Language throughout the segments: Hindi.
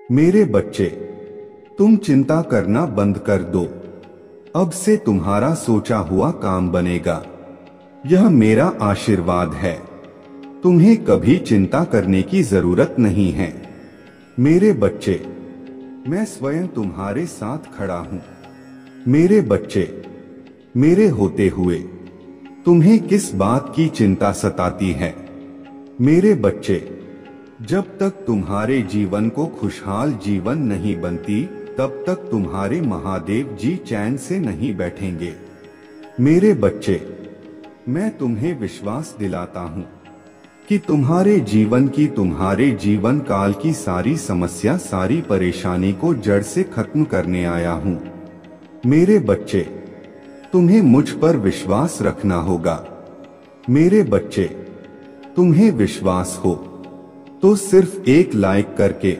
मेरे बच्चे, तुम चिंता करना बंद कर दो। अब से तुम्हारा सोचा हुआ काम बनेगा। यह मेरा आशीर्वाद है। तुम्हें कभी चिंता करने की जरूरत नहीं है। मेरे बच्चे, मैं स्वयं तुम्हारे साथ खड़ा हूं। मेरे बच्चे, मेरे होते हुए तुम्हें किस बात की चिंता सताती है? मेरे बच्चे, जब तक तुम्हारे जीवन को खुशहाल जीवन नहीं बनती, तब तक तुम्हारे महादेव जी चैन से नहीं बैठेंगे। मेरे बच्चे, मैं तुम्हें विश्वास दिलाता हूं कि तुम्हारे जीवन काल की सारी समस्या, सारी परेशानी को जड़ से खत्म करने आया हूं। मेरे बच्चे, तुम्हें मुझ पर विश्वास रखना होगा। मेरे बच्चे, तुम्हें विश्वास हो तो सिर्फ एक लाइक करके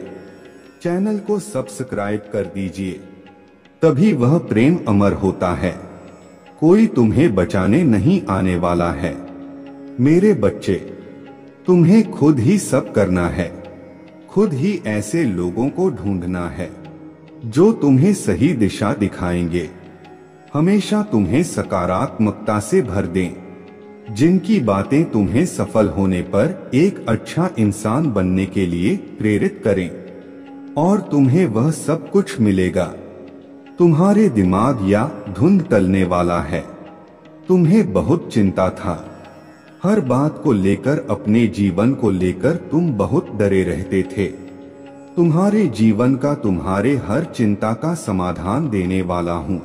चैनल को सब्सक्राइब कर दीजिए, तभी वह प्रेम अमर होता है। कोई तुम्हें बचाने नहीं आने वाला है। मेरे बच्चे, तुम्हें खुद ही सब करना है। खुद ही ऐसे लोगों को ढूंढना है जो तुम्हें सही दिशा दिखाएंगे, हमेशा तुम्हें सकारात्मकता से भर दें, जिनकी बातें तुम्हें सफल होने पर एक अच्छा इंसान बनने के लिए प्रेरित करें। और तुम्हें वह सब कुछ मिलेगा। तुम्हारे दिमाग या धुंध टलने वाला है। तुम्हें बहुत चिंता था। हर बात को लेकर, अपने जीवन को लेकर तुम बहुत डरे रहते थे। तुम्हारे जीवन का, तुम्हारे हर चिंता का समाधान देने वाला हूँ।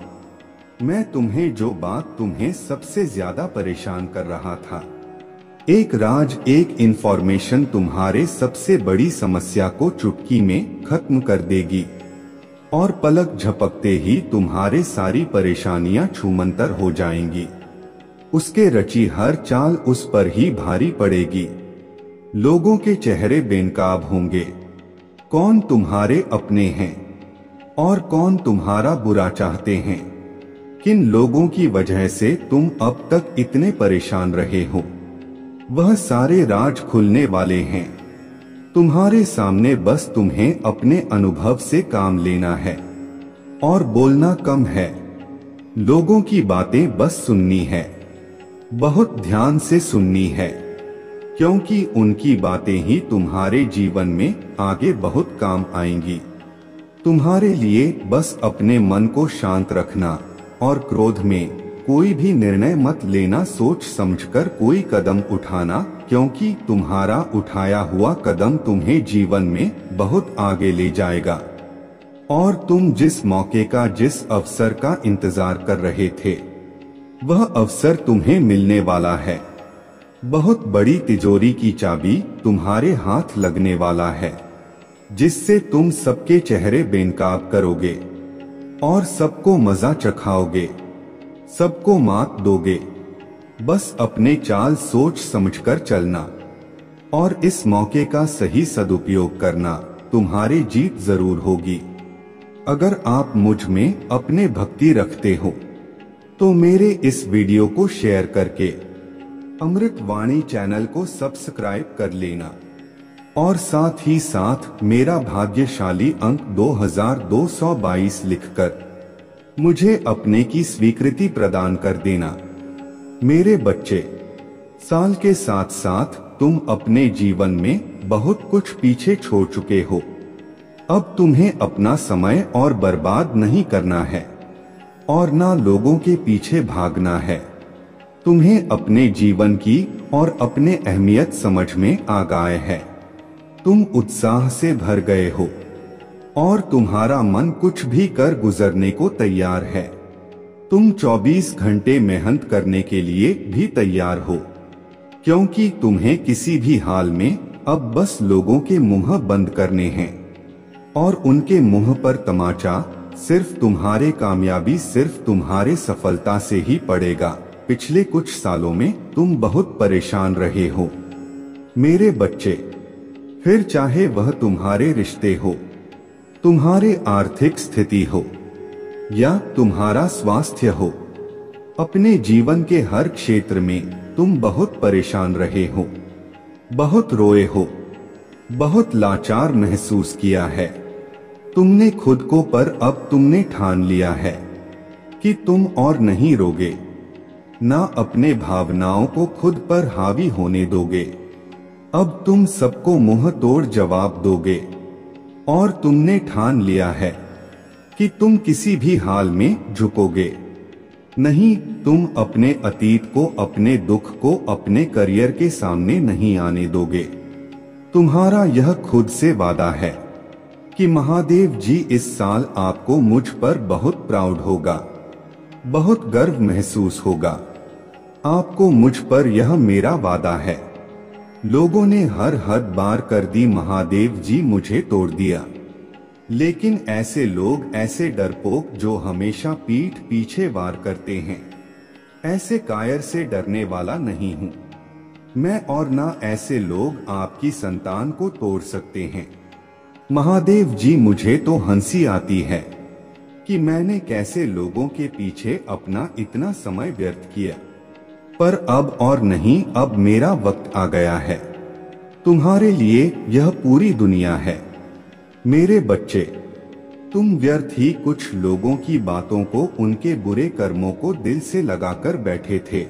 मैं तुम्हें जो बात तुम्हें सबसे ज्यादा परेशान कर रहा था, एक राज, एक इंफॉर्मेशन तुम्हारे सबसे बड़ी समस्या को चुटकी में खत्म कर देगी और पलक झपकते ही तुम्हारे सारी परेशानियां छूमंतर हो जाएंगी। उसके रची हर चाल उस पर ही भारी पड़ेगी। लोगों के चेहरे बेनकाब होंगे। कौन तुम्हारे अपने हैं और कौन तुम्हारा बुरा चाहते हैं? किन लोगों की वजह से तुम अब तक इतने परेशान रहे हो, वह सारे राज खुलने वाले हैं। तुम्हारे सामने बस तुम्हें अपने अनुभव से काम लेना है और बोलना कम है। लोगों की बातें बस सुननी है, बहुत ध्यान से सुननी है, क्योंकि उनकी बातें ही तुम्हारे जीवन में आगे बहुत काम आएंगी। तुम्हारे लिए बस अपने मन को शांत रखना और क्रोध में कोई भी निर्णय मत लेना। सोच समझकर कोई कदम उठाना, क्योंकि तुम्हारा उठाया हुआ कदम तुम्हें जीवन में बहुत आगे ले जाएगा। और तुम जिस मौके का, जिस अवसर का इंतजार कर रहे थे, वह अवसर तुम्हें मिलने वाला है। बहुत बड़ी तिजोरी की चाबी तुम्हारे हाथ लगने वाला है, जिससे तुम सबके चेहरे बेनकाब करोगे और सबको मजा चखाओगे, सबको मात दोगे। बस अपने चाल सोच समझकर चलना और इस मौके का सही सदुपयोग करना। तुम्हारी जीत जरूर होगी। अगर आप मुझ में अपने भक्ति रखते हो तो मेरे इस वीडियो को शेयर करके अमृतवाणी चैनल को सब्सक्राइब कर लेना और साथ ही साथ मेरा भाग्यशाली अंक 2222 लिखकर मुझे अपने की स्वीकृति प्रदान कर देना। मेरे बच्चे, साल के साथ साथ तुम अपने जीवन में बहुत कुछ पीछे छोड़ चुके हो। अब तुम्हें अपना समय और बर्बाद नहीं करना है और ना लोगों के पीछे भागना है। तुम्हें अपने जीवन की और अपने अहमियत समझ में आ गए है। तुम उत्साह से भर गए हो और तुम्हारा मन कुछ भी कर गुजरने को तैयार है। तुम 24 घंटे मेहनत करने के लिए भी तैयार हो, क्योंकि तुम्हें किसी भी हाल में अब बस लोगों के मुंह बंद करने हैं और उनके मुंह पर तमाचा सिर्फ तुम्हारे कामयाबी, सिर्फ तुम्हारे सफलता से ही पड़ेगा। पिछले कुछ सालों में तुम बहुत परेशान रहे हो मेरे बच्चे। फिर चाहे वह तुम्हारे रिश्ते हो, तुम्हारे आर्थिक स्थिति हो या तुम्हारा स्वास्थ्य हो, अपने जीवन के हर क्षेत्र में तुम बहुत परेशान रहे हो, बहुत रोए हो, बहुत लाचार महसूस किया है। तुमने खुद को पर अब तुमने ठान लिया है कि तुम और नहीं रोगे, ना अपने भावनाओं को खुद पर हावी होने दोगे। अब तुम सबको मुंह तोड़ जवाब दोगे और तुमने ठान लिया है कि तुम किसी भी हाल में झुकोगे नहीं। तुम अपने अतीत को, अपने दुख को अपने करियर के सामने नहीं आने दोगे। तुम्हारा यह खुद से वादा है कि महादेव जी इस साल आपको मुझ पर बहुत प्राउड होगा, बहुत गर्व महसूस होगा। आपको मुझ पर, यह मेरा वादा है। लोगों ने हर हद बार कर दी, महादेव जी मुझे तोड़ दिया। लेकिन ऐसे लोग, ऐसे डरपोक जो हमेशा पीठ पीछे वार करते हैं, ऐसे कायर से डरने वाला नहीं हूँ मैं, और ना ऐसे लोग आपकी संतान को तोड़ सकते हैं। महादेव जी मुझे तो हंसी आती है कि मैंने कैसे लोगों के पीछे अपना इतना समय व्यर्थ किया। पर अब और नहीं, अब मेरा वक्त आ गया है। तुम्हारे लिए यह पूरी दुनिया है। मेरे बच्चे, तुम व्यर्थ ही कुछ लोगों की बातों को, उनके बुरे कर्मों को दिल से लगाकर बैठे थे।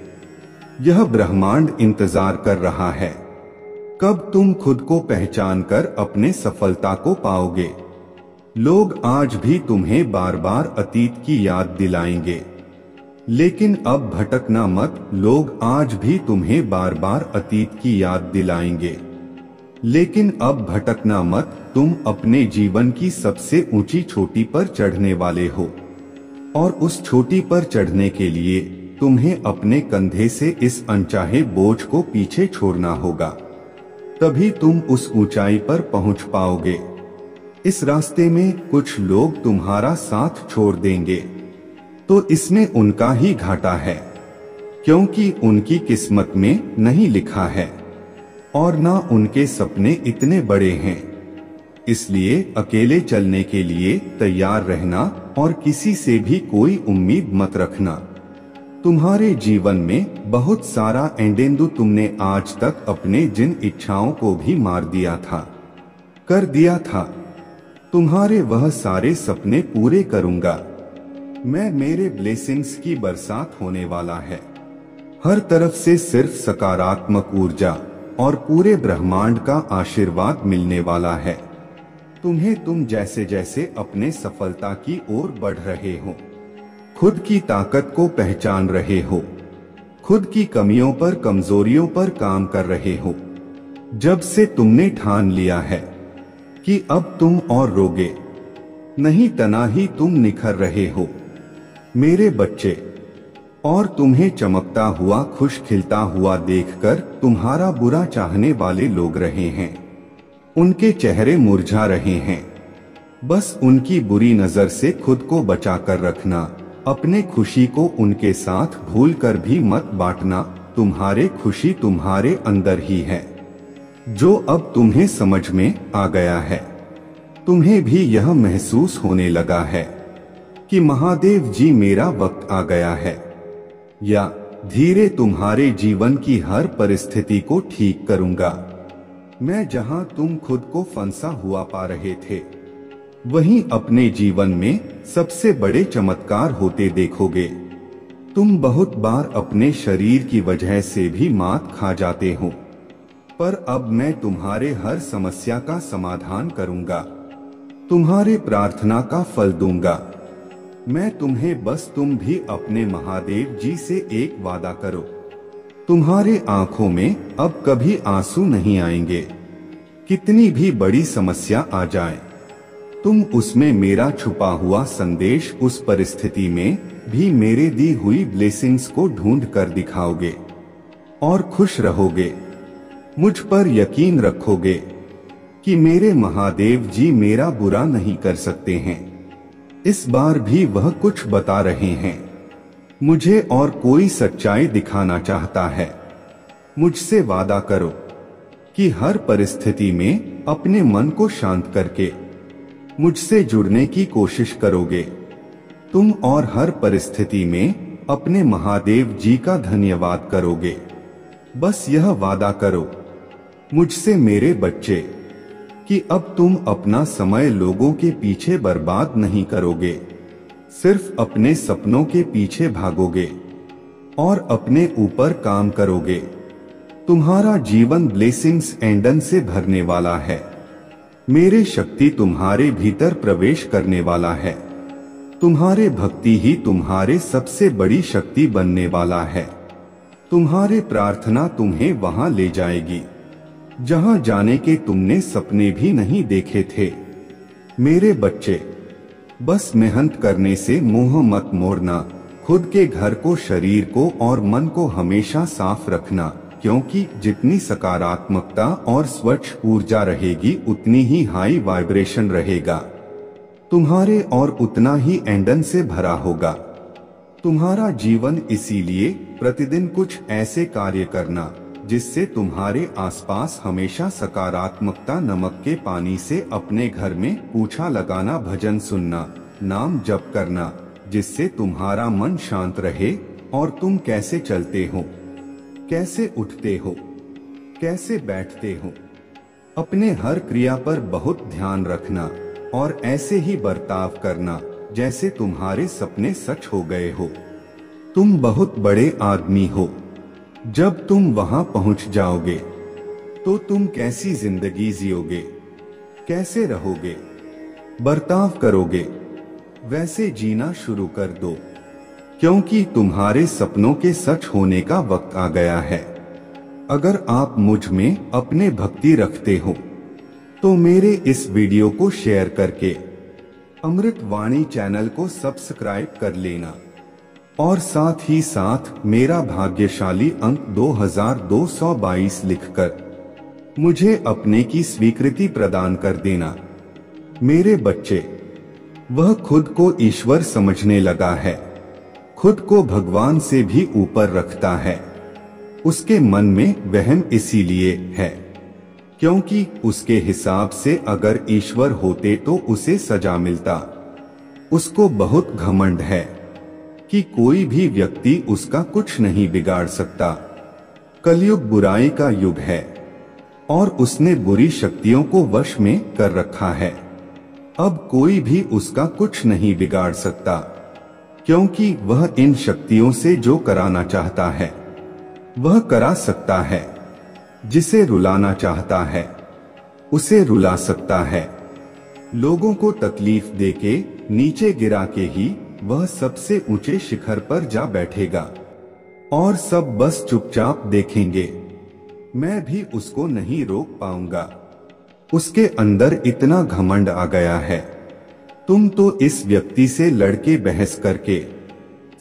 यह ब्रह्मांड इंतजार कर रहा है कब तुम खुद को पहचान कर अपने सफलता को पाओगे। लोग आज भी तुम्हें बार बार अतीत की याद दिलाएंगे, लेकिन अब भटकना मत। लोग आज भी तुम्हें बार बार अतीत की याद दिलाएंगे, लेकिन अब भटकना मत। तुम अपने जीवन की सबसे ऊंची चोटी पर चढ़ने वाले हो, और उस चोटी पर चढ़ने के लिए तुम्हें अपने कंधे से इस अनचाहे बोझ को पीछे छोड़ना होगा, तभी तुम उस ऊंचाई पर पहुंच पाओगे। इस रास्ते में कुछ लोग तुम्हारा साथ छोड़ देंगे, तो इसमें उनका ही घाटा है, क्योंकि उनकी किस्मत में नहीं लिखा है और ना उनके सपने इतने बड़े हैं। इसलिए अकेले चलने के लिए तैयार रहना और किसी से भी कोई उम्मीद मत रखना। तुम्हारे जीवन में बहुत सारा एंडेंदु, तुमने आज तक अपने जिन इच्छाओं को भी मार दिया था, कर दिया था, तुम्हारे वह सारे सपने पूरे करूंगा मैं। मेरे ब्लेसिंग्स की बरसात होने वाला है। हर तरफ से सिर्फ सकारात्मक ऊर्जा और पूरे ब्रह्मांड का आशीर्वाद मिलने वाला है तुम्हें। तुम जैसे जैसे अपने सफलता की ओर बढ़ रहे हो, खुद की ताकत को पहचान रहे हो, खुद की कमियों पर, कमजोरियों पर काम कर रहे हो, जब से तुमने ठान लिया है कि अब तुम और रोगे नहीं, तना ही तुम निखर रहे हो मेरे बच्चे। और तुम्हें चमकता हुआ, खुश खिलता हुआ देखकर तुम्हारा बुरा चाहने वाले लोग रहे हैं, उनके चेहरे मुरझा रहे हैं। बस उनकी बुरी नजर से खुद को बचाकर रखना। अपने खुशी को उनके साथ भूलकर भी मत बांटना। तुम्हारे खुशी तुम्हारे अंदर ही है, जो अब तुम्हें समझ में आ गया है। तुम्हें भी यह महसूस होने लगा है कि महादेव जी मेरा वक्त आ गया है, या धीरे तुम्हारे जीवन की हर परिस्थिति को ठीक करूंगा मैं। जहां तुम खुद को फंसा हुआ पा रहे थे, वहीं अपने जीवन में सबसे बड़े चमत्कार होते देखोगे। तुम बहुत बार अपने शरीर की वजह से भी मात खा जाते हो, पर अब मैं तुम्हारे हर समस्या का समाधान करूंगा, तुम्हारे प्रार्थना का फल दूंगा मैं तुम्हें। बस तुम भी अपने महादेव जी से एक वादा करो, तुम्हारे आंखों में अब कभी आंसू नहीं आएंगे। कितनी भी बड़ी समस्या आ जाए, तुम उसमें मेरा छुपा हुआ संदेश, उस परिस्थिति में भी मेरे दी हुई ब्लेसिंग्स को ढूंढ कर दिखाओगे और खुश रहोगे। मुझ पर यकीन रखोगे कि मेरे महादेव जी मेरा बुरा नहीं कर सकते हैं। इस बार भी वह कुछ बता रहे हैं मुझे और कोई सच्चाई दिखाना चाहता है। मुझसे वादा करो कि हर परिस्थिति में अपने मन को शांत करके मुझसे जुड़ने की कोशिश करोगे तुम, और हर परिस्थिति में अपने महादेव जी का धन्यवाद करोगे। बस यह वादा करो मुझसे मेरे बच्चे कि अब तुम अपना समय लोगों के पीछे बर्बाद नहीं करोगे, सिर्फ अपने सपनों के पीछे भागोगे और अपने ऊपर काम करोगे। तुम्हारा जीवन ब्लेसिंग्स एंडन से भरने वाला है। मेरे शक्ति तुम्हारे भीतर प्रवेश करने वाला है। तुम्हारे भक्ति ही तुम्हारे सबसे बड़ी शक्ति बनने वाला है। तुम्हारे प्रार्थना तुम्हें वहां ले जाएगी जहां जाने के तुमने सपने भी नहीं देखे थे। मेरे बच्चे, बस मेहनत करने से मुंह मत मोड़ना। खुद के घर को, शरीर को और मन को हमेशा साफ रखना, क्योंकि जितनी सकारात्मकता और स्वच्छ ऊर्जा रहेगी उतनी ही हाई वाइब्रेशन रहेगा तुम्हारे और उतना ही एंडन से भरा होगा तुम्हारा जीवन। इसीलिए प्रतिदिन कुछ ऐसे कार्य करना जिससे तुम्हारे आसपास हमेशा सकारात्मकता। नमक के पानी से अपने घर में पूछा लगाना, भजन सुनना, नाम जप करना, जिससे तुम्हारा मन शांत रहे और तुम कैसे चलते हो, कैसे उठते हो, कैसे बैठते हो, अपने हर क्रिया पर बहुत ध्यान रखना और ऐसे ही बर्ताव करना जैसे तुम्हारे सपने सच हो गए हो। तुम बहुत बड़े आदमी हो। जब तुम वहां पहुंच जाओगे तो तुम कैसी जिंदगी जियोगे, कैसे रहोगे, बर्ताव करोगे, वैसे जीना शुरू कर दो, क्योंकि तुम्हारे सपनों के सच होने का वक्त आ गया है। अगर आप मुझ में अपने भक्ति रखते हो तो मेरे इस वीडियो को शेयर करके अमृत वाणी चैनल को सब्सक्राइब कर लेना और साथ ही साथ मेरा भाग्यशाली अंक 2222 लिखकर मुझे अपने की स्वीकृति प्रदान कर देना। मेरे बच्चे, वह खुद को ईश्वर समझने लगा है, खुद को भगवान से भी ऊपर रखता है। उसके मन में वहम इसीलिए है क्योंकि उसके हिसाब से अगर ईश्वर होते तो उसे सजा मिलता। उसको बहुत घमंड है कि कोई भी व्यक्ति उसका कुछ नहीं बिगाड़ सकता। कलयुग बुराई का युग है और उसने बुरी शक्तियों को वश में कर रखा है। अब कोई भी उसका कुछ नहीं बिगाड़ सकता, क्योंकि वह इन शक्तियों से जो कराना चाहता है वह करा सकता है। जिसे रुलाना चाहता है उसे रुला सकता है। लोगों को तकलीफ देके, नीचे गिरा के ही वह सबसे ऊंचे शिखर पर जा बैठेगा और सब बस चुपचाप देखेंगे। मैं भी उसको नहीं रोक पाऊंगा। उसके अंदर इतना घमंड आ गया है। तुम तो इस व्यक्ति से लड़के बहस करके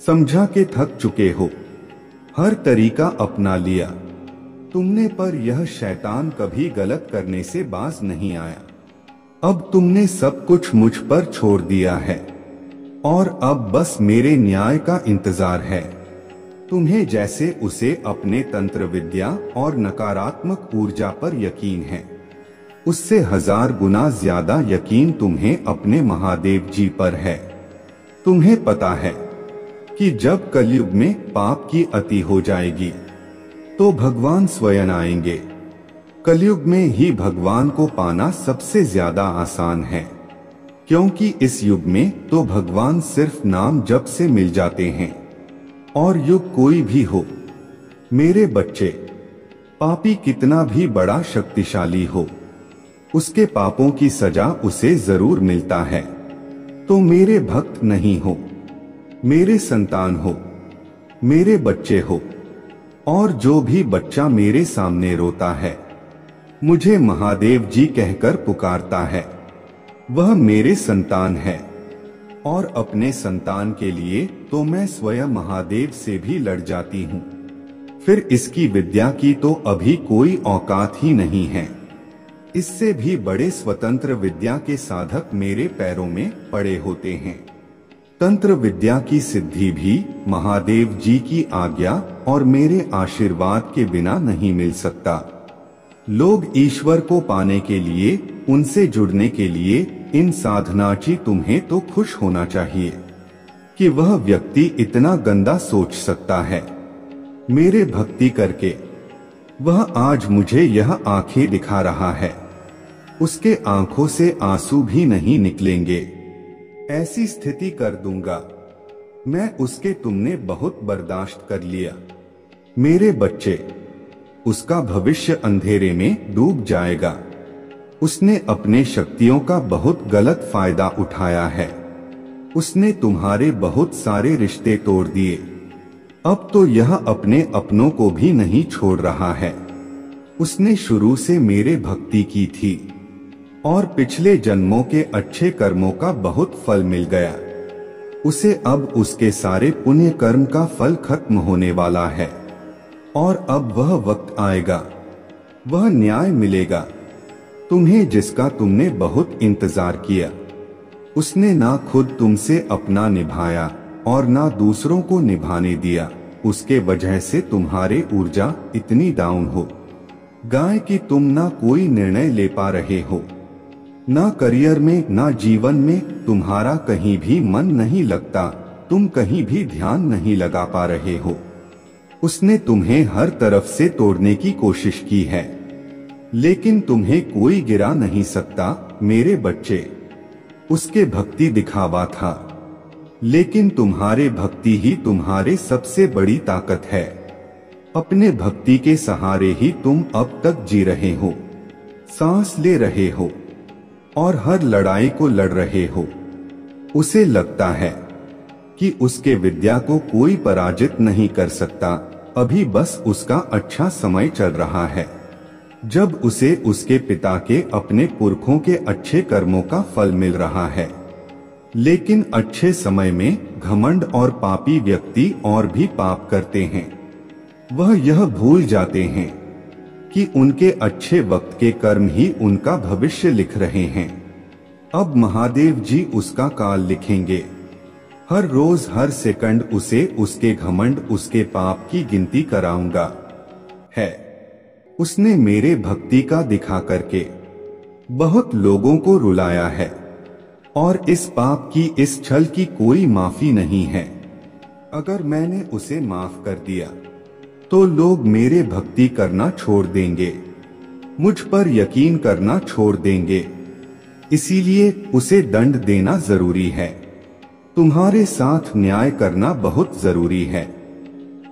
समझा के थक चुके हो, हर तरीका अपना लिया तुमने, पर यह शैतान कभी गलत करने से बाज नहीं आया। अब तुमने सब कुछ मुझ पर छोड़ दिया है और अब बस मेरे न्याय का इंतजार है। तुम्हें जैसे उसे अपने तंत्र विद्या और नकारात्मक ऊर्जा पर यकीन है, उससे 1000 गुना ज्यादा यकीन तुम्हें अपने महादेव जी पर है। तुम्हें पता है कि जब कलयुग में पाप की अति हो जाएगी तो भगवान स्वयं आएंगे। कलयुग में ही भगवान को पाना सबसे ज्यादा आसान है, क्योंकि इस युग में तो भगवान सिर्फ नाम जप से मिल जाते हैं। और युग कोई भी हो मेरे बच्चे, पापी कितना भी बड़ा शक्तिशाली हो, उसके पापों की सजा उसे जरूर मिलता है। तो मेरे भक्त नहीं हो, मेरे संतान हो, मेरे बच्चे हो, और जो भी बच्चा मेरे सामने रोता है, मुझे महादेव जी कहकर पुकारता है, वह मेरे संतान है। और अपने संतान के लिए तो मैं स्वयं महादेव से भी लड़ जाती हूँ। फिर इसकी विद्या की तो अभी कोई औकात ही नहीं है। इससे भी बड़े स्वतंत्र विद्या के साधक मेरे पैरों में पड़े होते हैं। तंत्र विद्या की सिद्धि भी महादेव जी की आज्ञा और मेरे आशीर्वाद के बिना नहीं मिल सकता। लोग ईश्वर को पाने के लिए, उनसे जुड़ने के लिए इन साधनाची तुम्हें तो खुश होना चाहिए कि वह व्यक्ति इतना गंदा सोच सकता है। मेरे भक्ति करके वह आज मुझे यह आंखें दिखा रहा है। उसके आंखों से आंसू भी नहीं निकलेंगे। ऐसी स्थिति कर दूंगा मैं उसके। तुमने बहुत बर्दाश्त कर लिया मेरे बच्चे। उसका भविष्य अंधेरे में डूब जाएगा। उसने अपने शक्तियों का बहुत गलत फायदा उठाया है। उसने तुम्हारे बहुत सारे रिश्ते तोड़ दिए। अब तो यह अपने अपनों को भी नहीं छोड़ रहा है। उसने शुरू से मेरे भक्ति की थी और पिछले जन्मों के अच्छे कर्मों का बहुत फल मिल गया। उसे अब उसके सारे पुण्य कर्म का फल खत्म होने वाला है और अब वह वक्त आएगा, वह न्याय मिलेगा तुम्हें जिसका तुमने बहुत इंतजार किया। उसने ना खुद तुमसे अपना निभाया और ना दूसरों को निभाने दिया। उसके वजह से तुम्हारे ऊर्जा इतनी डाउन हो गाय कि तुम ना कोई निर्णय ले पा रहे हो, ना करियर में ना जीवन में तुम्हारा कहीं भी मन नहीं लगता। तुम कहीं भी ध्यान नहीं लगा पा रहे हो। उसने तुम्हें हर तरफ से तोड़ने की कोशिश की है लेकिन तुम्हें कोई गिरा नहीं सकता मेरे बच्चे। उसके भक्ति दिखावा था लेकिन तुम्हारे भक्ति ही तुम्हारे सबसे बड़ी ताकत है। अपने भक्ति के सहारे ही तुम अब तक जी रहे हो, सांस ले रहे हो और हर लड़ाई को लड़ रहे हो। उसे लगता है कि उसके विद्या को कोई पराजित नहीं कर सकता। अभी बस उसका अच्छा समय चल रहा है जब उसे उसके पिता के अपने पुरखों के अच्छे कर्मों का फल मिल रहा है। लेकिन अच्छे समय में घमंड और पापी व्यक्ति और भी पाप करते हैं। वह यह भूल जाते हैं कि उनके अच्छे वक्त के कर्म ही उनका भविष्य लिख रहे हैं। अब महादेव जी उसका काल लिखेंगे। हर रोज हर सेकंड उसे उसके घमंड उसके पाप की गिनती कराऊंगा है। उसने मेरे भक्ति का दिखा करके बहुत लोगों को रुलाया है और इस पाप की इस छल की कोई माफी नहीं है। अगर मैंने उसे माफ कर दिया तो लोग मेरे भक्ति करना छोड़ देंगे, मुझ पर यकीन करना छोड़ देंगे। इसीलिए उसे दंड देना जरूरी है। तुम्हारे साथ न्याय करना बहुत जरूरी है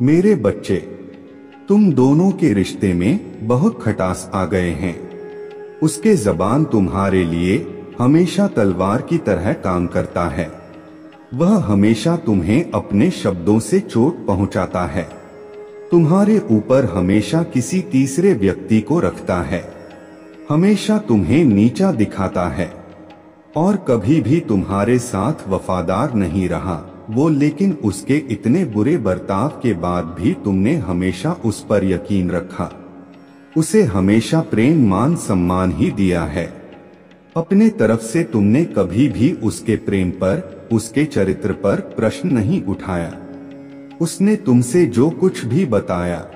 मेरे बच्चे। तुम दोनों के रिश्ते में बहुत खटास आ गए हैं। उसके जबान तुम्हारे लिए हमेशा तलवार की तरह काम करता है। वह हमेशा तुम्हें अपने शब्दों से चोट पहुंचाता है। तुम्हारे ऊपर हमेशा किसी तीसरे व्यक्ति को रखता है, हमेशा तुम्हें नीचा दिखाता है और कभी भी तुम्हारे साथ वफादार नहीं रहा वो। लेकिन उसके इतने बुरे बर्ताव के बाद भी तुमने हमेशा उस पर यकीन रखा। उसे हमेशा प्रेम मान सम्मान ही दिया है। अपने तरफ से तुमने कभी भी उसके प्रेम पर, उसके चरित्र पर प्रश्न नहीं उठाया। उसने तुमसे जो कुछ भी बताया,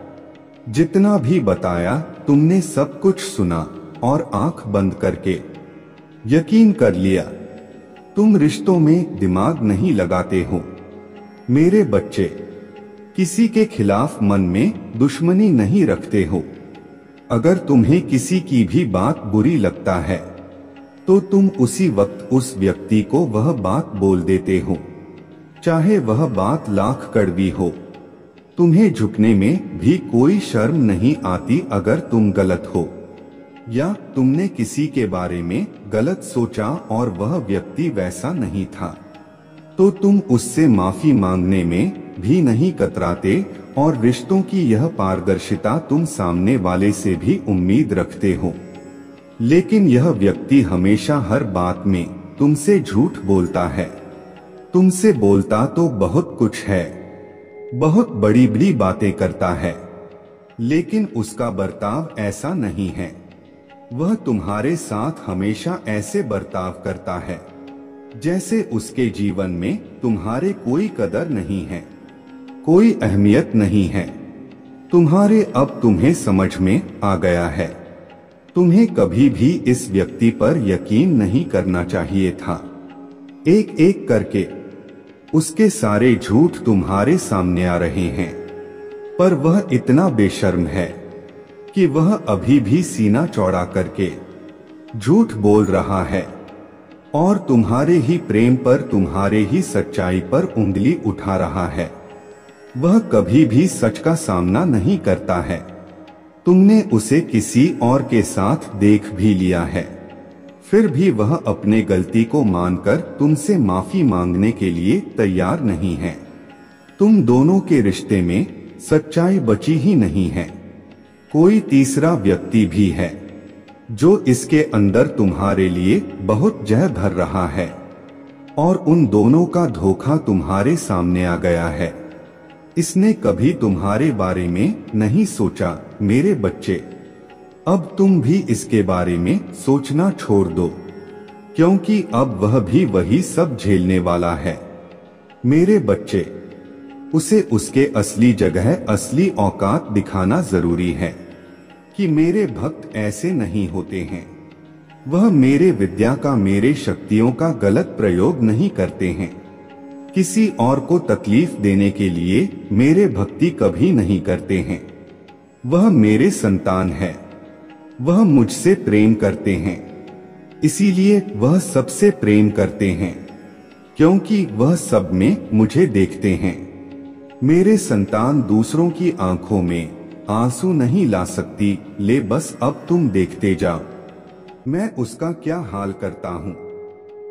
जितना भी बताया, तुमने सब कुछ सुना और आंख बंद करके यकीन कर लिया। तुम रिश्तों में दिमाग नहीं लगाते हो मेरे बच्चे। किसी के खिलाफ मन में दुश्मनी नहीं रखते हो। अगर तुम्हें किसी की भी बात बुरी लगता है तो तुम उसी वक्त उस व्यक्ति को वह बात बोल देते हो, चाहे वह बात लाख कड़वी हो। तुम्हें झुकने में भी कोई शर्म नहीं आती अगर तुम गलत हो या तुमने किसी के बारे में गलत सोचा और वह व्यक्ति वैसा नहीं था तो तुम उससे माफी मांगने में भी नहीं कतराते और रिश्तों की यह पारदर्शिता तुम सामने वाले से भी उम्मीद रखते हो। लेकिन यह व्यक्ति हमेशा हर बात में तुमसे झूठ बोलता है। तुमसे बोलता तो बहुत कुछ है, बहुत बड़ी बड़ी बातें करता है, लेकिन उसका बर्ताव ऐसा नहीं है। वह तुम्हारे साथ हमेशा ऐसे बर्ताव करता है जैसे उसके जीवन में तुम्हारे कोई कदर नहीं है, कोई अहमियत नहीं है। तुम्हारे अब तुम्हें समझ में आ गया है। तुम्हें कभी भी इस व्यक्ति पर यकीन नहीं करना चाहिए था। एक एक करके उसके सारे झूठ तुम्हारे सामने आ रहे हैं, पर वह इतना बेशर्म है कि वह अभी भी सीना चौड़ा करके झूठ बोल रहा है और तुम्हारे ही प्रेम पर, तुम्हारे ही सच्चाई पर उंगली उठा रहा है। वह कभी भी सच का सामना नहीं करता है। तुमने उसे किसी और के साथ देख भी लिया है, फिर भी वह अपने गलती को मानकर तुमसे माफी मांगने के लिए तैयार नहीं है। तुम दोनों के रिश्ते में सच्चाई बची ही नहीं है। कोई तीसरा व्यक्ति भी है जो इसके अंदर तुम्हारे लिए बहुत जहर भर रहा है और उन दोनों का धोखा तुम्हारे सामने आ गया है। इसने कभी तुम्हारे बारे में नहीं सोचा मेरे बच्चे। अब तुम भी इसके बारे में सोचना छोड़ दो, क्योंकि अब वह भी वही सब झेलने वाला है। मेरे बच्चे, उसे उसके असली जगह, असली औकात दिखाना जरूरी है कि मेरे भक्त ऐसे नहीं होते हैं। वह मेरे विद्या का, मेरे शक्तियों का गलत प्रयोग नहीं करते हैं। किसी और को तकलीफ देने के लिए मेरे भक्ति कभी नहीं करते हैं। वह मेरे संतान है, वह मुझसे प्रेम करते हैं, इसीलिए वह सबसे प्रेम करते हैं, क्योंकि वह सब में मुझे देखते हैं। मेरे संतान दूसरों की आंखों में आंसू नहीं ला सकती, ले बस अब तुम देखते जाओ मैं उसका क्या हाल करता हूँ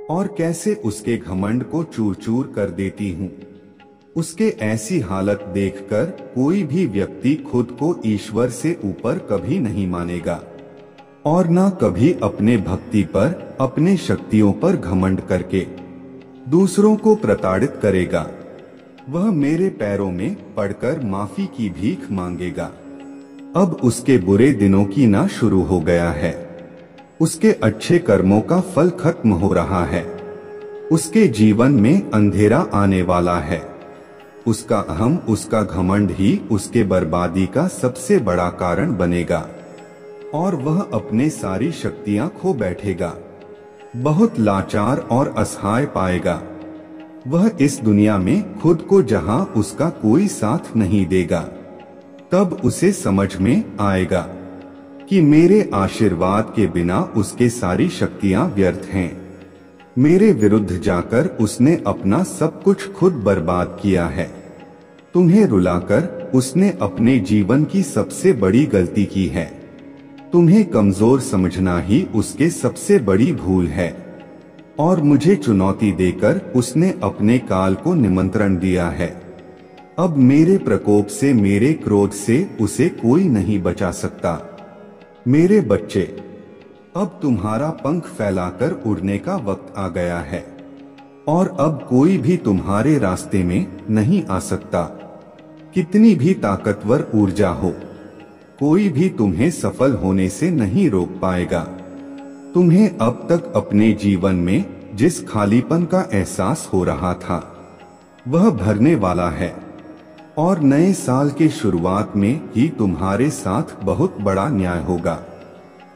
और कैसे उसके घमंड को चूर चूर कर देती हूँ। उसके ऐसी हालत देखकर कोई भी व्यक्ति खुद को ईश्वर से ऊपर कभी नहीं मानेगा और ना कभी अपने भक्ति पर, अपने शक्तियों पर घमंड करके दूसरों को प्रताड़ित करेगा। वह मेरे पैरों में पड़कर माफी की भीख मांगेगा। अब उसके बुरे दिनों की ना शुरू हो गया है। उसके अच्छे कर्मों का फल खत्म हो रहा है। उसके जीवन में अंधेरा आने वाला है। उसका अहम, उसका घमंड ही उसके बर्बादी का सबसे बड़ा कारण बनेगा और वह अपने सारी शक्तियां खो बैठेगा। बहुत लाचार और असहाय पाएगा। वह इस दुनिया में खुद को जहां उसका कोई साथ नहीं देगा, तब उसे समझ में आएगा कि मेरे आशीर्वाद के बिना उसके सारी शक्तियां व्यर्थ हैं। मेरे विरुद्ध जाकर उसने अपना सब कुछ खुद बर्बाद किया है। तुम्हें रुलाकर उसने अपने जीवन की सबसे बड़ी गलती की है। तुम्हें कमजोर समझना ही उसके सबसे बड़ी भूल है और मुझे चुनौती देकर उसने अपने काल को निमंत्रण दिया है। अब मेरे प्रकोप से, मेरे क्रोध से उसे कोई नहीं बचा सकता। मेरे बच्चे, अब तुम्हारा पंख फैलाकर उड़ने का वक्त आ गया है और अब कोई भी तुम्हारे रास्ते में नहीं आ सकता। कितनी भी ताकतवर ऊर्जा हो, कोई भी तुम्हें सफल होने से नहीं रोक पाएगा। तुम्हें अब तक अपने जीवन में जिस खालीपन का एहसास हो रहा था, वह भरने वाला है और नए साल के शुरुआत में ही तुम्हारे साथ बहुत बड़ा न्याय होगा।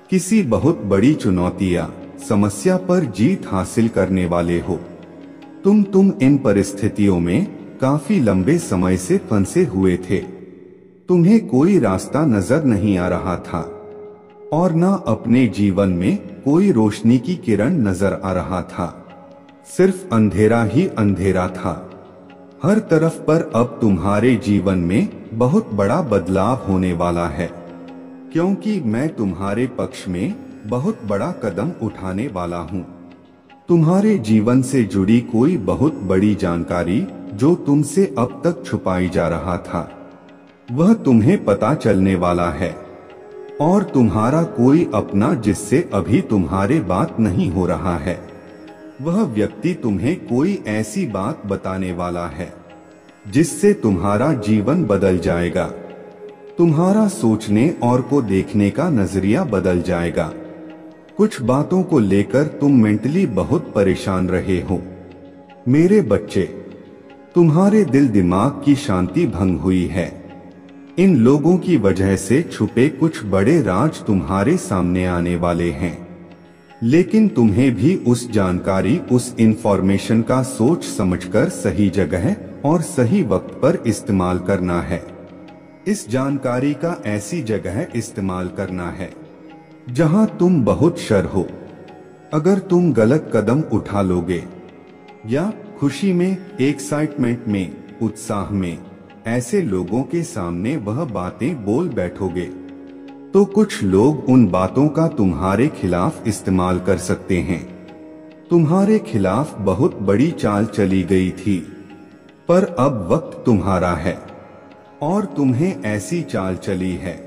किसी बहुत बड़ी चुनौती या समस्या पर जीत हासिल करने वाले हो। तुम इन परिस्थितियों में काफी लंबे समय से फंसे हुए थे। तुम्हें कोई रास्ता नजर नहीं आ रहा था और न अपने जीवन में कोई रोशनी की किरण नजर आ रहा था। सिर्फ अंधेरा ही अंधेरा था हर तरफ। पर अब तुम्हारे जीवन में बहुत बड़ा बदलाव होने वाला है, क्योंकि मैं तुम्हारे पक्ष में बहुत बड़ा कदम उठाने वाला हूँ। तुम्हारे जीवन से जुड़ी कोई बहुत बड़ी जानकारी जो तुमसे अब तक छुपाई जा रहा था, वह तुम्हें पता चलने वाला है। और तुम्हारा कोई अपना जिससे अभी तुम्हारे बात नहीं हो रहा है, वह व्यक्ति तुम्हें कोई ऐसी बात बताने वाला है जिससे तुम्हारा जीवन बदल जाएगा। तुम्हारा सोचने और को देखने का नजरिया बदल जाएगा। कुछ बातों को लेकर तुम मेंटली बहुत परेशान रहे हो। मेरे बच्चे, तुम्हारे दिल दिमाग की शांति भंग हुई है। इन लोगों की वजह से छुपे कुछ बड़े राज तुम्हारे सामने आने वाले हैं, लेकिन तुम्हें भी उस जानकारी, उस इंफॉर्मेशन का सोच समझकर सही जगह और सही वक्त पर इस्तेमाल करना है। इस जानकारी का ऐसी जगह इस्तेमाल करना है जहां तुम बहुत शर हो। अगर तुम गलत कदम उठा लोगे या खुशी में, एक्साइटमेंट में, उत्साह में ऐसे लोगों के सामने वह बातें बोल बैठोगे तो कुछ लोग उन बातों का तुम्हारे खिलाफ इस्तेमाल कर सकते हैं। तुम्हारे खिलाफ बहुत बड़ी चाल चली गई थी, पर अब वक्त तुम्हारा है और तुम्हें ऐसी चाल चली है,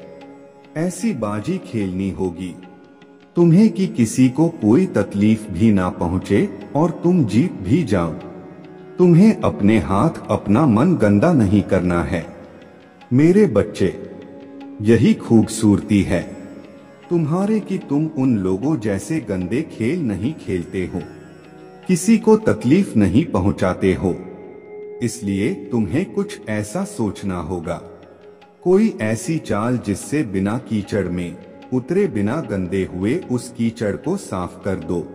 ऐसी बाजी खेलनी होगी तुम्हें कि किसी को कोई तकलीफ भी ना पहुंचे और तुम जीत भी जाओ। तुम्हें अपने हाथ, अपना मन गंदा नहीं करना है मेरे बच्चे। यही खूबसूरती है तुम्हारे कि तुम उन लोगों जैसे गंदे खेल नहीं खेलते हो, किसी को तकलीफ नहीं पहुंचाते हो। इसलिए तुम्हें कुछ ऐसा सोचना होगा, कोई ऐसी चाल जिससे बिना कीचड़ में उतरे, बिना गंदे हुए उस कीचड़ को साफ कर दो।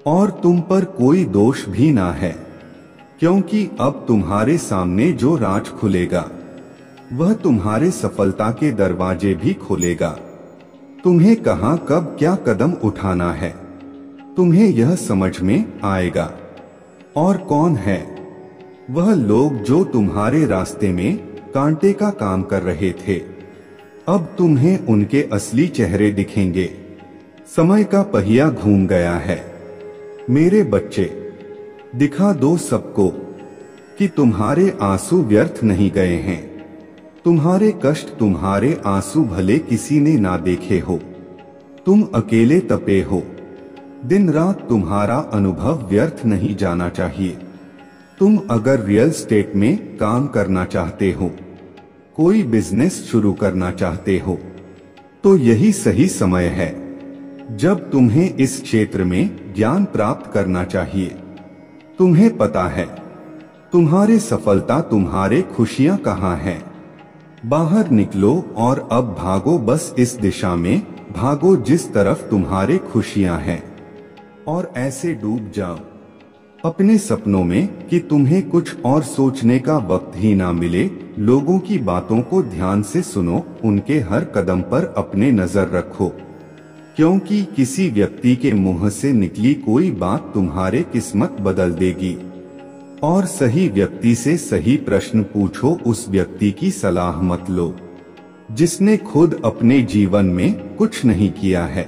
और तुम पर कोई दोष भी ना है, क्योंकि अब तुम्हारे सामने जो राज खुलेगा वह तुम्हारे सफलता के दरवाजे भी खोलेगा। तुम्हें कहां, कब, क्या कदम उठाना है तुम्हें यह समझ में आएगा। और कौन है वह लोग जो तुम्हारे रास्ते में कांटे का काम कर रहे थे, अब तुम्हें उनके असली चेहरे दिखेंगे। समय का पहिया घूम गया है मेरे बच्चे। दिखा दो सबको कि तुम्हारे आंसू व्यर्थ नहीं गए हैं। तुम्हारे कष्ट, तुम्हारे आंसू भले किसी ने ना देखे हो, तुम अकेले तपे हो, दिन रात तुम्हारा अनुभव व्यर्थ नहीं जाना चाहिए। तुम अगर रियल एस्टेट में काम करना चाहते हो, कोई बिजनेस शुरू करना चाहते हो, तो यही सही समय है जब तुम्हें इस क्षेत्र में ज्ञान प्राप्त करना चाहिए। तुम्हें पता है तुम्हारे सफलता, तुम्हारे खुशियां कहाँ हैं। बाहर निकलो और अब भागो, बस इस दिशा में भागो जिस तरफ तुम्हारे खुशियां हैं, और ऐसे डूब जाओ अपने सपनों में कि तुम्हें कुछ और सोचने का वक्त ही ना मिले। लोगों की बातों को ध्यान से सुनो, उनके हर कदम पर अपने नजर रखो, क्योंकि किसी व्यक्ति के मुंह से निकली कोई बात तुम्हारे किस्मत बदल देगी। और सही व्यक्ति से सही प्रश्न पूछो, उस व्यक्ति की सलाह मत लो जिसने खुद अपने जीवन में कुछ नहीं किया है।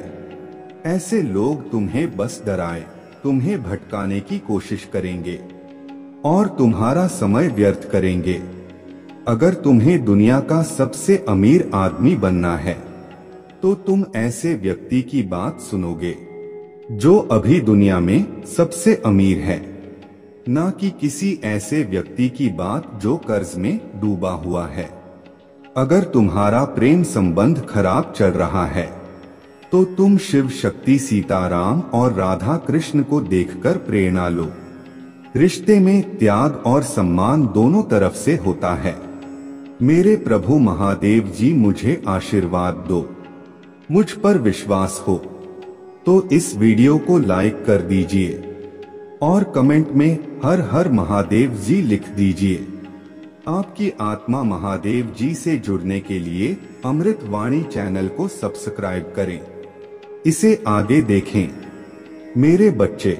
ऐसे लोग तुम्हें बस डराए, तुम्हें भटकाने की कोशिश करेंगे और तुम्हारा समय व्यर्थ करेंगे। अगर तुम्हें दुनिया का सबसे अमीर आदमी बनना है तो तुम ऐसे व्यक्ति की बात सुनोगे जो अभी दुनिया में सबसे अमीर है, ना कि किसी ऐसे व्यक्ति की बात जो कर्ज में डूबा हुआ है। अगर तुम्हारा प्रेम संबंध खराब चल रहा है तो तुम शिव शक्ति, सीताराम और राधा कृष्ण को देखकर प्रेरणा लो। रिश्ते में त्याग और सम्मान दोनों तरफ से होता है। मेरे प्रभु महादेव जी मुझे आशीर्वाद दो। मुझ पर विश्वास हो तो इस वीडियो को लाइक कर दीजिए और कमेंट में हर हर महादेव जी लिख दीजिए। आपकी आत्मा महादेव जी से जुड़ने के लिए अमृत वाणी चैनल को सब्सक्राइब करें, इसे आगे देखें। मेरे बच्चे,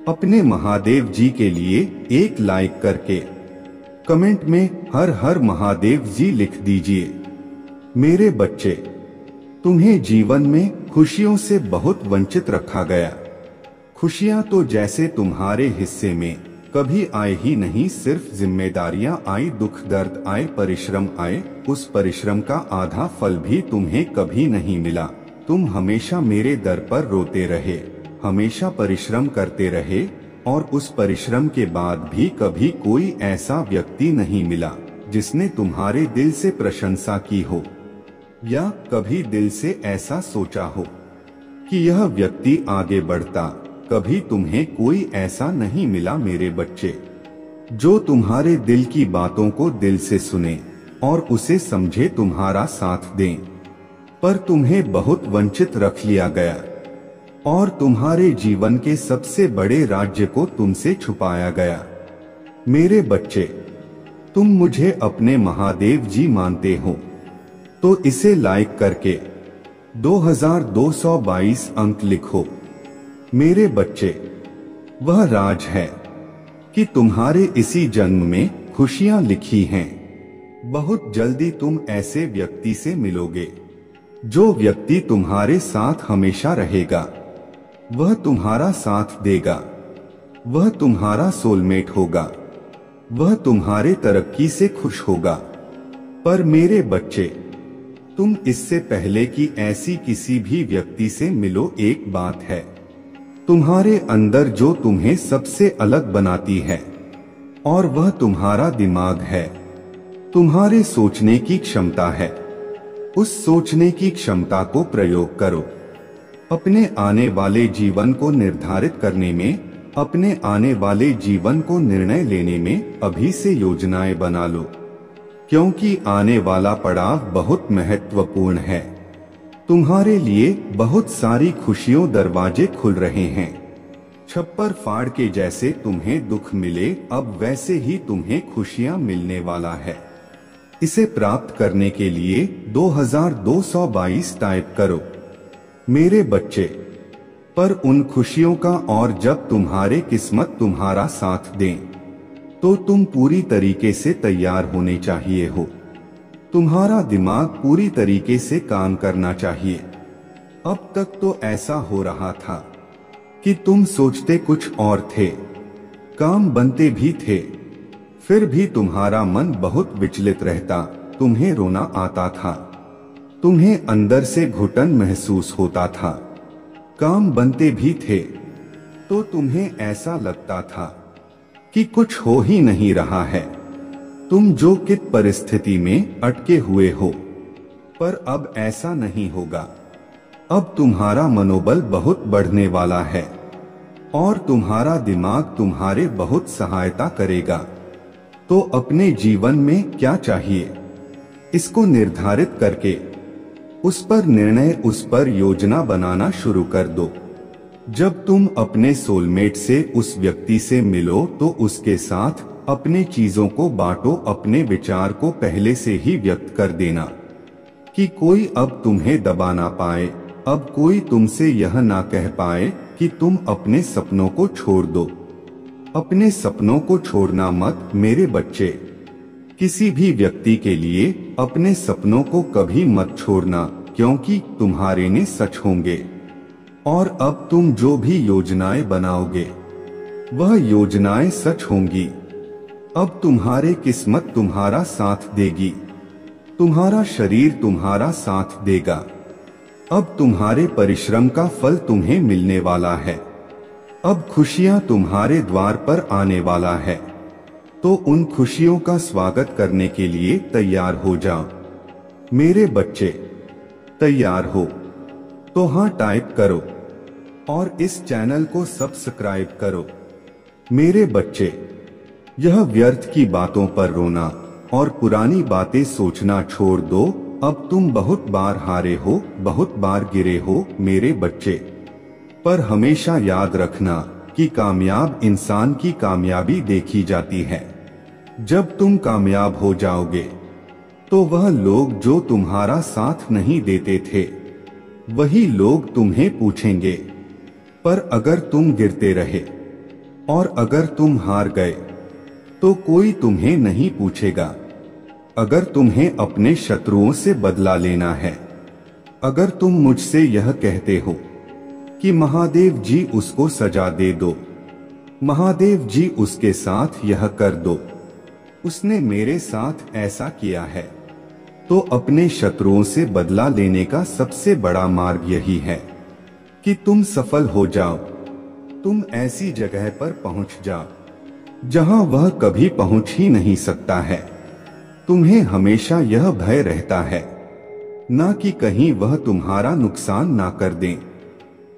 अपने महादेव जी के लिए एक लाइक करके कमेंट में हर हर महादेव जी लिख दीजिए। मेरे बच्चे, तुम्हें जीवन में खुशियों से बहुत वंचित रखा गया। खुशियां तो जैसे तुम्हारे हिस्से में कभी आए ही नहीं, सिर्फ जिम्मेदारियां आई, दुख दर्द आए, परिश्रम आए। उस परिश्रम का आधा फल भी तुम्हें कभी नहीं मिला। तुम हमेशा मेरे दर पर रोते रहे, हमेशा परिश्रम करते रहे, और उस परिश्रम के बाद भी कभी कोई ऐसा व्यक्ति नहीं मिला जिसने तुम्हारे दिल से प्रशंसा की हो, या कभी दिल से ऐसा सोचा हो कि यह व्यक्ति आगे बढ़ता। कभी तुम्हें कोई ऐसा नहीं मिला मेरे बच्चे, जो तुम्हारे दिल की बातों को दिल से सुने और उसे समझे, तुम्हारा साथ दें। पर तुम्हें बहुत वंचित रख लिया गया और तुम्हारे जीवन के सबसे बड़े राज्य को तुमसे छुपाया गया। मेरे बच्चे, तुम मुझे अपने महादेव जी मानते हो तो इसे लाइक करके 2222 अंक लिखो। मेरे बच्चे, वह राज है कि तुम्हारे इसी जन्म में खुशियां लिखी हैं। बहुत जल्दी तुम ऐसे व्यक्ति से मिलोगे जो व्यक्ति तुम्हारे साथ हमेशा रहेगा। वह तुम्हारा साथ देगा। वह तुम्हारा सोलमेट होगा। वह तुम्हारे तरक्की से खुश होगा। पर मेरे बच्चे, तुम इससे पहले कि ऐसी किसी भी व्यक्ति से मिलो, एक बात है तुम्हारे अंदर जो तुम्हें सबसे अलग बनाती है, और वह तुम्हारा दिमाग है। तुम्हारे सोचने की क्षमता है। उस सोचने की क्षमता को प्रयोग करो। अपने आने वाले जीवन को निर्धारित करने में, अपने आने वाले जीवन को निर्णय लेने में अभी से योजनाएं बना लो, क्योंकि आने वाला पड़ाव बहुत महत्वपूर्ण है। तुम्हारे लिए बहुत सारी खुशियों दरवाजे खुल रहे हैं। छप्पर फाड़ के जैसे तुम्हें दुख मिले, अब वैसे ही तुम्हें खुशियां मिलने वाला है। इसे प्राप्त करने के लिए 2222 टाइप करो। मेरे बच्चे, पर उन खुशियों का और जब तुम्हारे किस्मत तुम्हारा साथ दें, तो तुम पूरी तरीके से तैयार होने चाहिए हो। तुम्हारा दिमाग पूरी तरीके से काम करना चाहिए। अब तक तो ऐसा हो रहा था कि तुम सोचते कुछ और थे, काम बनते भी थे, फिर भी तुम्हारा मन बहुत विचलित रहता, तुम्हें रोना आता था, तुम्हें अंदर से घुटन महसूस होता था। काम बनते भी थे तो तुम्हें ऐसा लगता था कि कुछ हो ही नहीं रहा है, तुम जो कित परिस्थिति में अटके हुए हो। पर अब ऐसा नहीं होगा। अब तुम्हारा मनोबल बहुत बढ़ने वाला है और तुम्हारा दिमाग तुम्हारे बहुत सहायता करेगा। तो अपने जीवन में क्या चाहिए, इसको निर्धारित करके उस पर निर्णय, उस पर योजना बनाना शुरू कर दो। जब तुम अपने सोलमेट से, उस व्यक्ति से मिलो, तो उसके साथ अपने चीजों को बांटो। अपने विचार को पहले से ही व्यक्त कर देना कि कोई अब तुम्हें दबा ना पाए, अब कोई तुमसे यह ना कह पाए कि तुम अपने सपनों को छोड़ दो। अपने सपनों को छोड़ना मत मेरे बच्चे। किसी भी व्यक्ति के लिए अपने सपनों को कभी मत छोड़ना, क्योंकि तुम्हारे ने सच होंगे। और अब तुम जो भी योजनाएं बनाओगे, वह योजनाएं सच होंगी। अब तुम्हारे किस्मत तुम्हारा साथ देगी, तुम्हारा शरीर तुम्हारा साथ देगा। अब तुम्हारे परिश्रम का फल तुम्हें मिलने वाला है। अब खुशियां तुम्हारे द्वार पर आने वाला है। तो उन खुशियों का स्वागत करने के लिए तैयार हो जाओ। मेरे बच्चे, तैयार हो तो हाँ टाइप करो और इस चैनल को सब्सक्राइब करो। मेरे बच्चे, यह व्यर्थ की बातों पर रोना और पुरानी बातें सोचना छोड़ दो। अब तुम बहुत बार हारे हो, बहुत बार गिरे हो मेरे बच्चे, पर हमेशा याद रखना कि कामयाब इंसान की कामयाबी देखी जाती है। जब तुम कामयाब हो जाओगे तो वह लोग जो तुम्हारा साथ नहीं देते थे, वही लोग तुम्हें पूछेंगे। पर अगर तुम गिरते रहे और अगर तुम हार गए तो कोई तुम्हें नहीं पूछेगा। अगर तुम्हें अपने शत्रुओं से बदला लेना है, अगर तुम मुझसे यह कहते हो कि महादेव जी उसको सजा दे दो, महादेव जी उसके साथ यह कर दो, उसने मेरे साथ ऐसा किया है, तो अपने शत्रुओं से बदला लेने का सबसे बड़ा मार्ग यही है कि तुम सफल हो जाओ। तुम ऐसी जगह पर पहुंच जाओ जहां वह कभी पहुंच ही नहीं सकता है। तुम्हें हमेशा यह भय रहता है ना कि कहीं वह तुम्हारा नुकसान ना कर दें,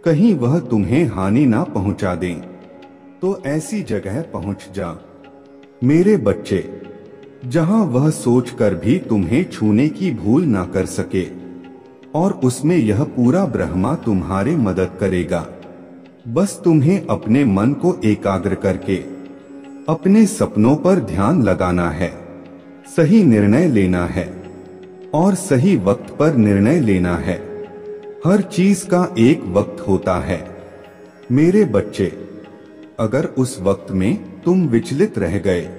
कहीं वह तुम्हें हानि ना पहुंचा दें। तो ऐसी जगह पहुंच जा मेरे बच्चे, जहां वह सोचकर भी तुम्हें छूने की भूल ना कर सके, और उसमें यह पूरा ब्रह्मा तुम्हारे मदद करेगा। बस तुम्हें अपने मन को एकाग्र करके अपने सपनों पर ध्यान लगाना है, सही निर्णय लेना है और सही वक्त पर निर्णय लेना है। हर चीज का एक वक्त होता है मेरे बच्चे। अगर उस वक्त में तुम विचलित रह गए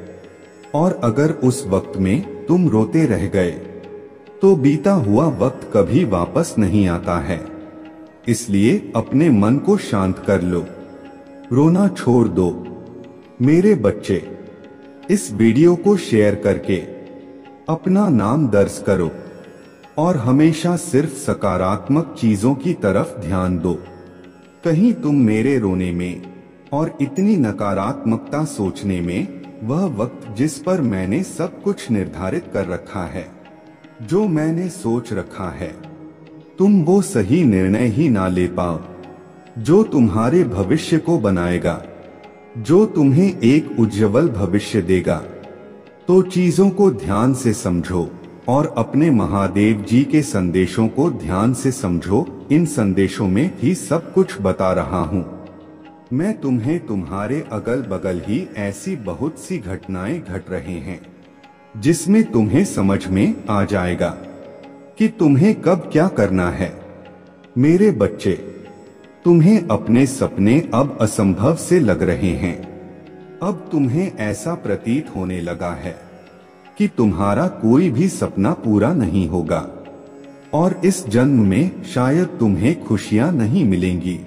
और अगर उस वक्त में तुम रोते रह गए तो बीता हुआ वक्त कभी वापस नहीं आता है। इसलिए अपने मन को शांत कर लो, रोना छोड़ दो मेरे बच्चे। इस वीडियो को शेयर करके अपना नाम दर्ज करो और हमेशा सिर्फ सकारात्मक चीजों की तरफ ध्यान दो। कहीं तुम मेरे रोने में और इतनी नकारात्मकता सोचने में, वह वक्त जिस पर मैंने सब कुछ निर्धारित कर रखा है, जो मैंने सोच रखा है, तुम वो सही निर्णय ही ना ले पाओ जो तुम्हारे भविष्य को बनाएगा, जो तुम्हें एक उज्जवल भविष्य देगा। तो चीजों को ध्यान से समझो और अपने महादेव जी के संदेशों को ध्यान से समझो। इन संदेशों में ही सब कुछ बता रहा हूँ मैं तुम्हें। तुम्हारे अगल बगल ही ऐसी बहुत सी घटनाएं घट रही हैं जिसमें तुम्हें समझ में आ जाएगा कि तुम्हें कब क्या करना है मेरे बच्चे। तुम्हें अपने सपने अब असंभव से लग रहे हैं। अब तुम्हें ऐसा प्रतीत होने लगा है कि तुम्हारा कोई भी सपना पूरा नहीं होगा और इस जन्म में शायद तुम्हें खुशियां नहीं मिलेंगी।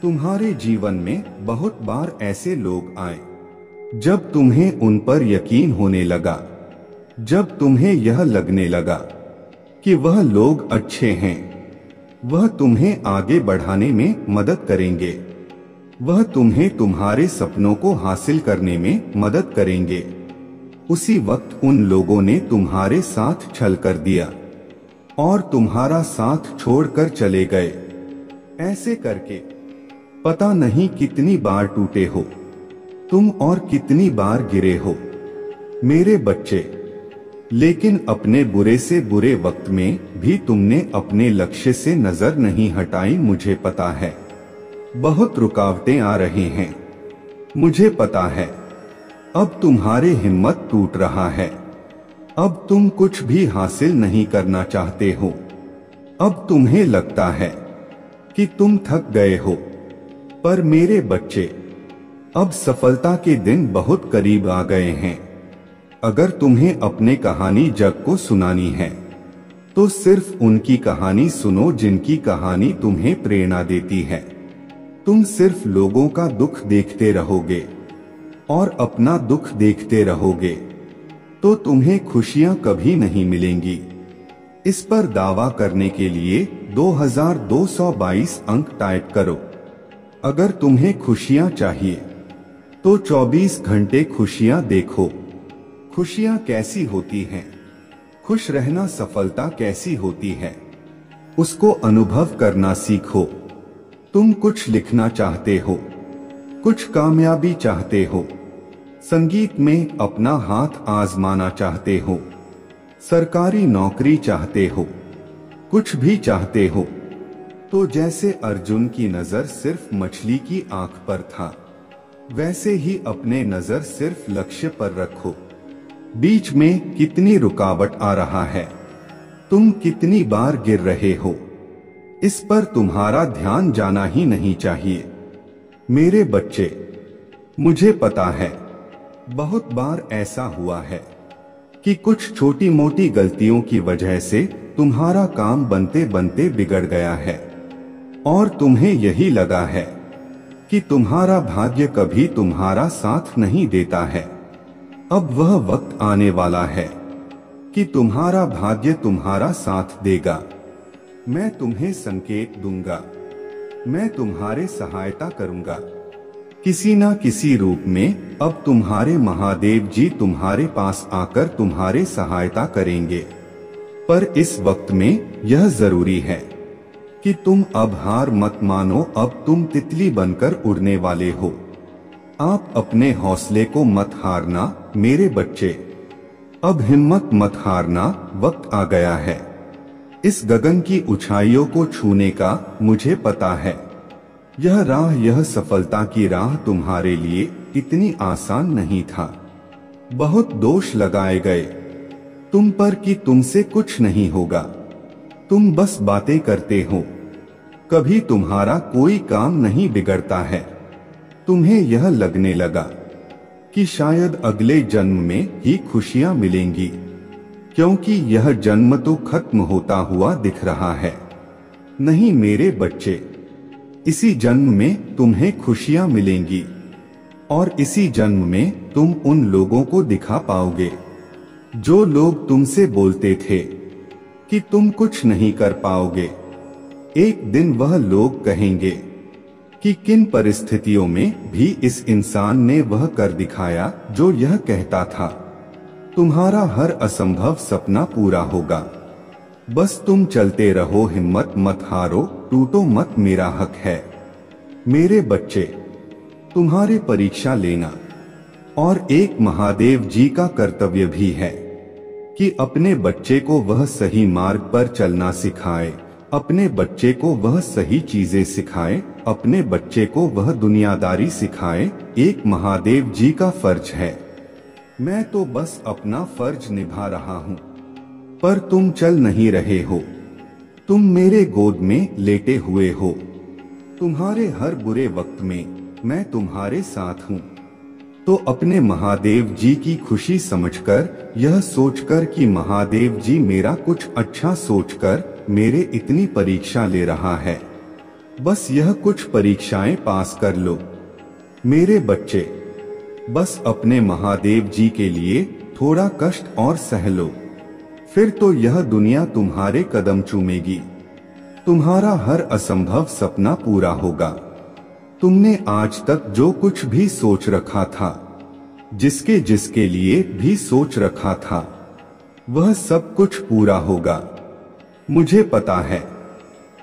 तुम्हारे जीवन में बहुत बार ऐसे लोग आए जब तुम्हें उन पर यकीन होने लगा, जब तुम्हें यह लगने लगा कि वह लोग अच्छे हैं, वह तुम्हें आगे बढ़ाने में मदद करेंगे, वह तुम्हें तुम्हारे सपनों को हासिल करने में मदद करेंगे। उसी वक्त उन लोगों ने तुम्हारे साथ छल कर दिया और तुम्हारा साथ छोड़कर चले गए। ऐसे करके पता नहीं कितनी बार टूटे हो तुम और कितनी बार गिरे हो मेरे बच्चे। लेकिन अपने बुरे से बुरे वक्त में भी तुमने अपने लक्ष्य से नजर नहीं हटाई। मुझे पता है बहुत रुकावटें आ रही हैं, मुझे पता है अब तुम्हारी हिम्मत टूट रहा है। अब तुम कुछ भी हासिल नहीं करना चाहते हो। अब तुम्हें लगता है कि तुम थक गए हो। पर मेरे बच्चे, अब सफलता के दिन बहुत करीब आ गए हैं। अगर तुम्हें अपने कहानी जग को सुनानी है तो सिर्फ उनकी कहानी सुनो जिनकी कहानी तुम्हें प्रेरणा देती है। तुम सिर्फ लोगों का दुख देखते रहोगे और अपना दुख देखते रहोगे तो तुम्हें खुशियां कभी नहीं मिलेंगी। इस पर दावा करने के लिए 2222 अंक टाइप करो। अगर तुम्हें खुशियां चाहिए तो 24 घंटे खुशियां देखो। खुशियां कैसी होती हैं, खुश रहना सफलता कैसी होती है, उसको अनुभव करना सीखो। तुम कुछ लिखना चाहते हो, कुछ कामयाबी चाहते हो, संगीत में अपना हाथ आजमाना चाहते हो, सरकारी नौकरी चाहते हो, कुछ भी चाहते हो, तो जैसे अर्जुन की नजर सिर्फ मछली की आंख पर था, वैसे ही अपने नजर सिर्फ लक्ष्य पर रखो। बीच में कितनी रुकावट आ रहा है, तुम कितनी बार गिर रहे हो, इस पर तुम्हारा ध्यान जाना ही नहीं चाहिए मेरे बच्चे। मुझे पता है बहुत बार ऐसा हुआ है कि कुछ छोटी मोटी गलतियों की वजह से तुम्हारा काम बनते बनते बिगड़ गया है और तुम्हें यही लगा है कि तुम्हारा भाग्य कभी तुम्हारा साथ नहीं देता है। अब वह वक्त आने वाला है कि तुम्हारा भाग्य तुम्हारा साथ देगा। मैं तुम्हें संकेत दूंगा, मैं तुम्हारे सहायता करूंगा किसी ना किसी रूप में। अब तुम्हारे महादेव जी तुम्हारे पास आकर तुम्हारे सहायता करेंगे। पर इस वक्त में यह जरूरी है कि तुम अब हार मत मानो। अब तुम तितली बनकर उड़ने वाले हो। आप अपने हौसले को मत हारना मेरे बच्चे। अब हिम्मत मत हारना, वक्त आ गया है इस गगन की ऊंचाइयों को छूने का। मुझे पता है यह राह, यह सफलता की राह तुम्हारे लिए इतनी आसान नहीं था। बहुत दोष लगाए गए तुम पर कि तुमसे कुछ नहीं होगा। तुम बस बातें करते हो, कभी तुम्हारा कोई काम नहीं बिगड़ता है। तुम्हें यह लगने लगा कि शायद अगले जन्म में ही खुशियां मिलेंगी, क्योंकि यह जन्म तो खत्म होता हुआ दिख रहा है। नहीं मेरे बच्चे, इसी जन्म में तुम्हें खुशियां मिलेंगी और इसी जन्म में तुम उन लोगों को दिखा पाओगे जो लोग तुमसे बोलते थे कि तुम कुछ नहीं कर पाओगे। एक दिन वह लोग कहेंगे कि किन परिस्थितियों में भी इस इंसान ने वह कर दिखाया जो यह कहता था। तुम्हारा हर असंभव सपना पूरा होगा। बस तुम चलते रहो, हिम्मत मत हारो, टूटो मत, मेरा हक है। मेरे बच्चे, तुम्हारे परीक्षा लेना और एक महादेव जी का कर्तव्य भी है कि अपने बच्चे को वह सही मार्ग पर चलना सिखाए, अपने बच्चे को वह सही चीजें सिखाए, अपने बच्चे को वह दुनियादारी सिखाए। एक महादेव जी का फर्ज है। मैं तो बस अपना फर्ज निभा रहा हूँ, पर तुम चल नहीं रहे हो। तुम मेरे गोद में लेटे हुए हो। तुम्हारे हर बुरे वक्त में मैं तुम्हारे साथ हूँ। तो अपने महादेव जी की खुशी समझकर, यह सोचकर कि महादेव जी मेरा कुछ अच्छा सोचकर मेरे इतनी परीक्षा ले रहा है, बस यह कुछ परीक्षाएं पास कर लो। मेरे बच्चे, बस अपने महादेव जी के लिए थोड़ा कष्ट और सह लो, फिर तो यह दुनिया तुम्हारे कदम चूमेगी। तुम्हारा हर असंभव सपना पूरा होगा। तुमने आज तक जो कुछ भी सोच रखा था, जिसके जिसके लिए भी सोच रखा था, वह सब कुछ पूरा होगा। मुझे पता है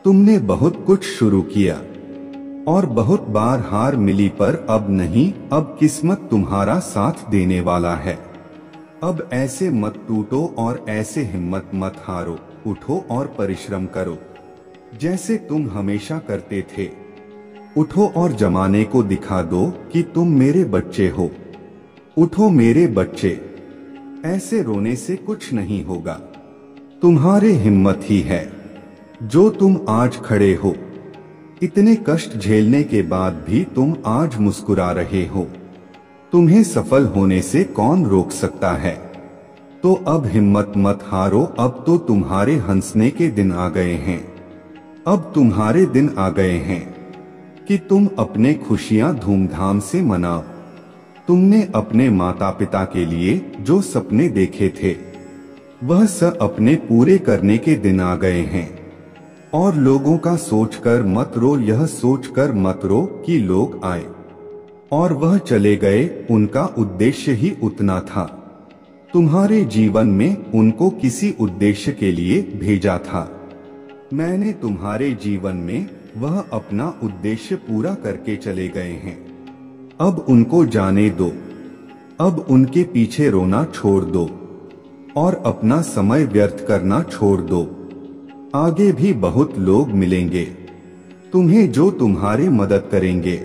तुमने बहुत कुछ शुरू किया और बहुत बार हार मिली, पर अब नहीं, अब किस्मत तुम्हारा साथ देने वाला है। अब ऐसे मत टूटो और ऐसे हिम्मत मत हारो, उठो और परिश्रम करो जैसे तुम हमेशा करते थे। उठो और जमाने को दिखा दो कि तुम मेरे बच्चे हो। उठो मेरे बच्चे, ऐसे रोने से कुछ नहीं होगा। तुम्हारे हिम्मत ही है जो तुम आज खड़े हो। इतने कष्ट झेलने के बाद भी तुम आज मुस्कुरा रहे हो। तुम्हें सफल होने से कौन रोक सकता है? तो अब हिम्मत मत हारो, अब तो तुम्हारे हंसने के दिन आ गए हैं। अब तुम्हारे दिन आ गए हैं कि तुम अपने खुशियां धूमधाम से मनाओ। तुमने अपने माता पिता के लिए जो सपने देखे थे, वह सब अपने पूरे करने के दिन आ गए हैं। और लोगों का सोचकर मत रो, यह सोचकर मत रो कि लोग आए और वह चले गए, उनका उद्देश्य ही उतना था। तुम्हारे जीवन में उनको किसी उद्देश्य के लिए भेजा था। मैंने तुम्हारे जीवन में वह अपना उद्देश्य पूरा करके चले गए हैं। अब उनको जाने दो। अब उनके पीछे रोना छोड़ दो और अपना समय व्यर्थ करना छोड़ दो। आगे भी बहुत लोग मिलेंगे तुम्हें जो तुम्हारी मदद करेंगे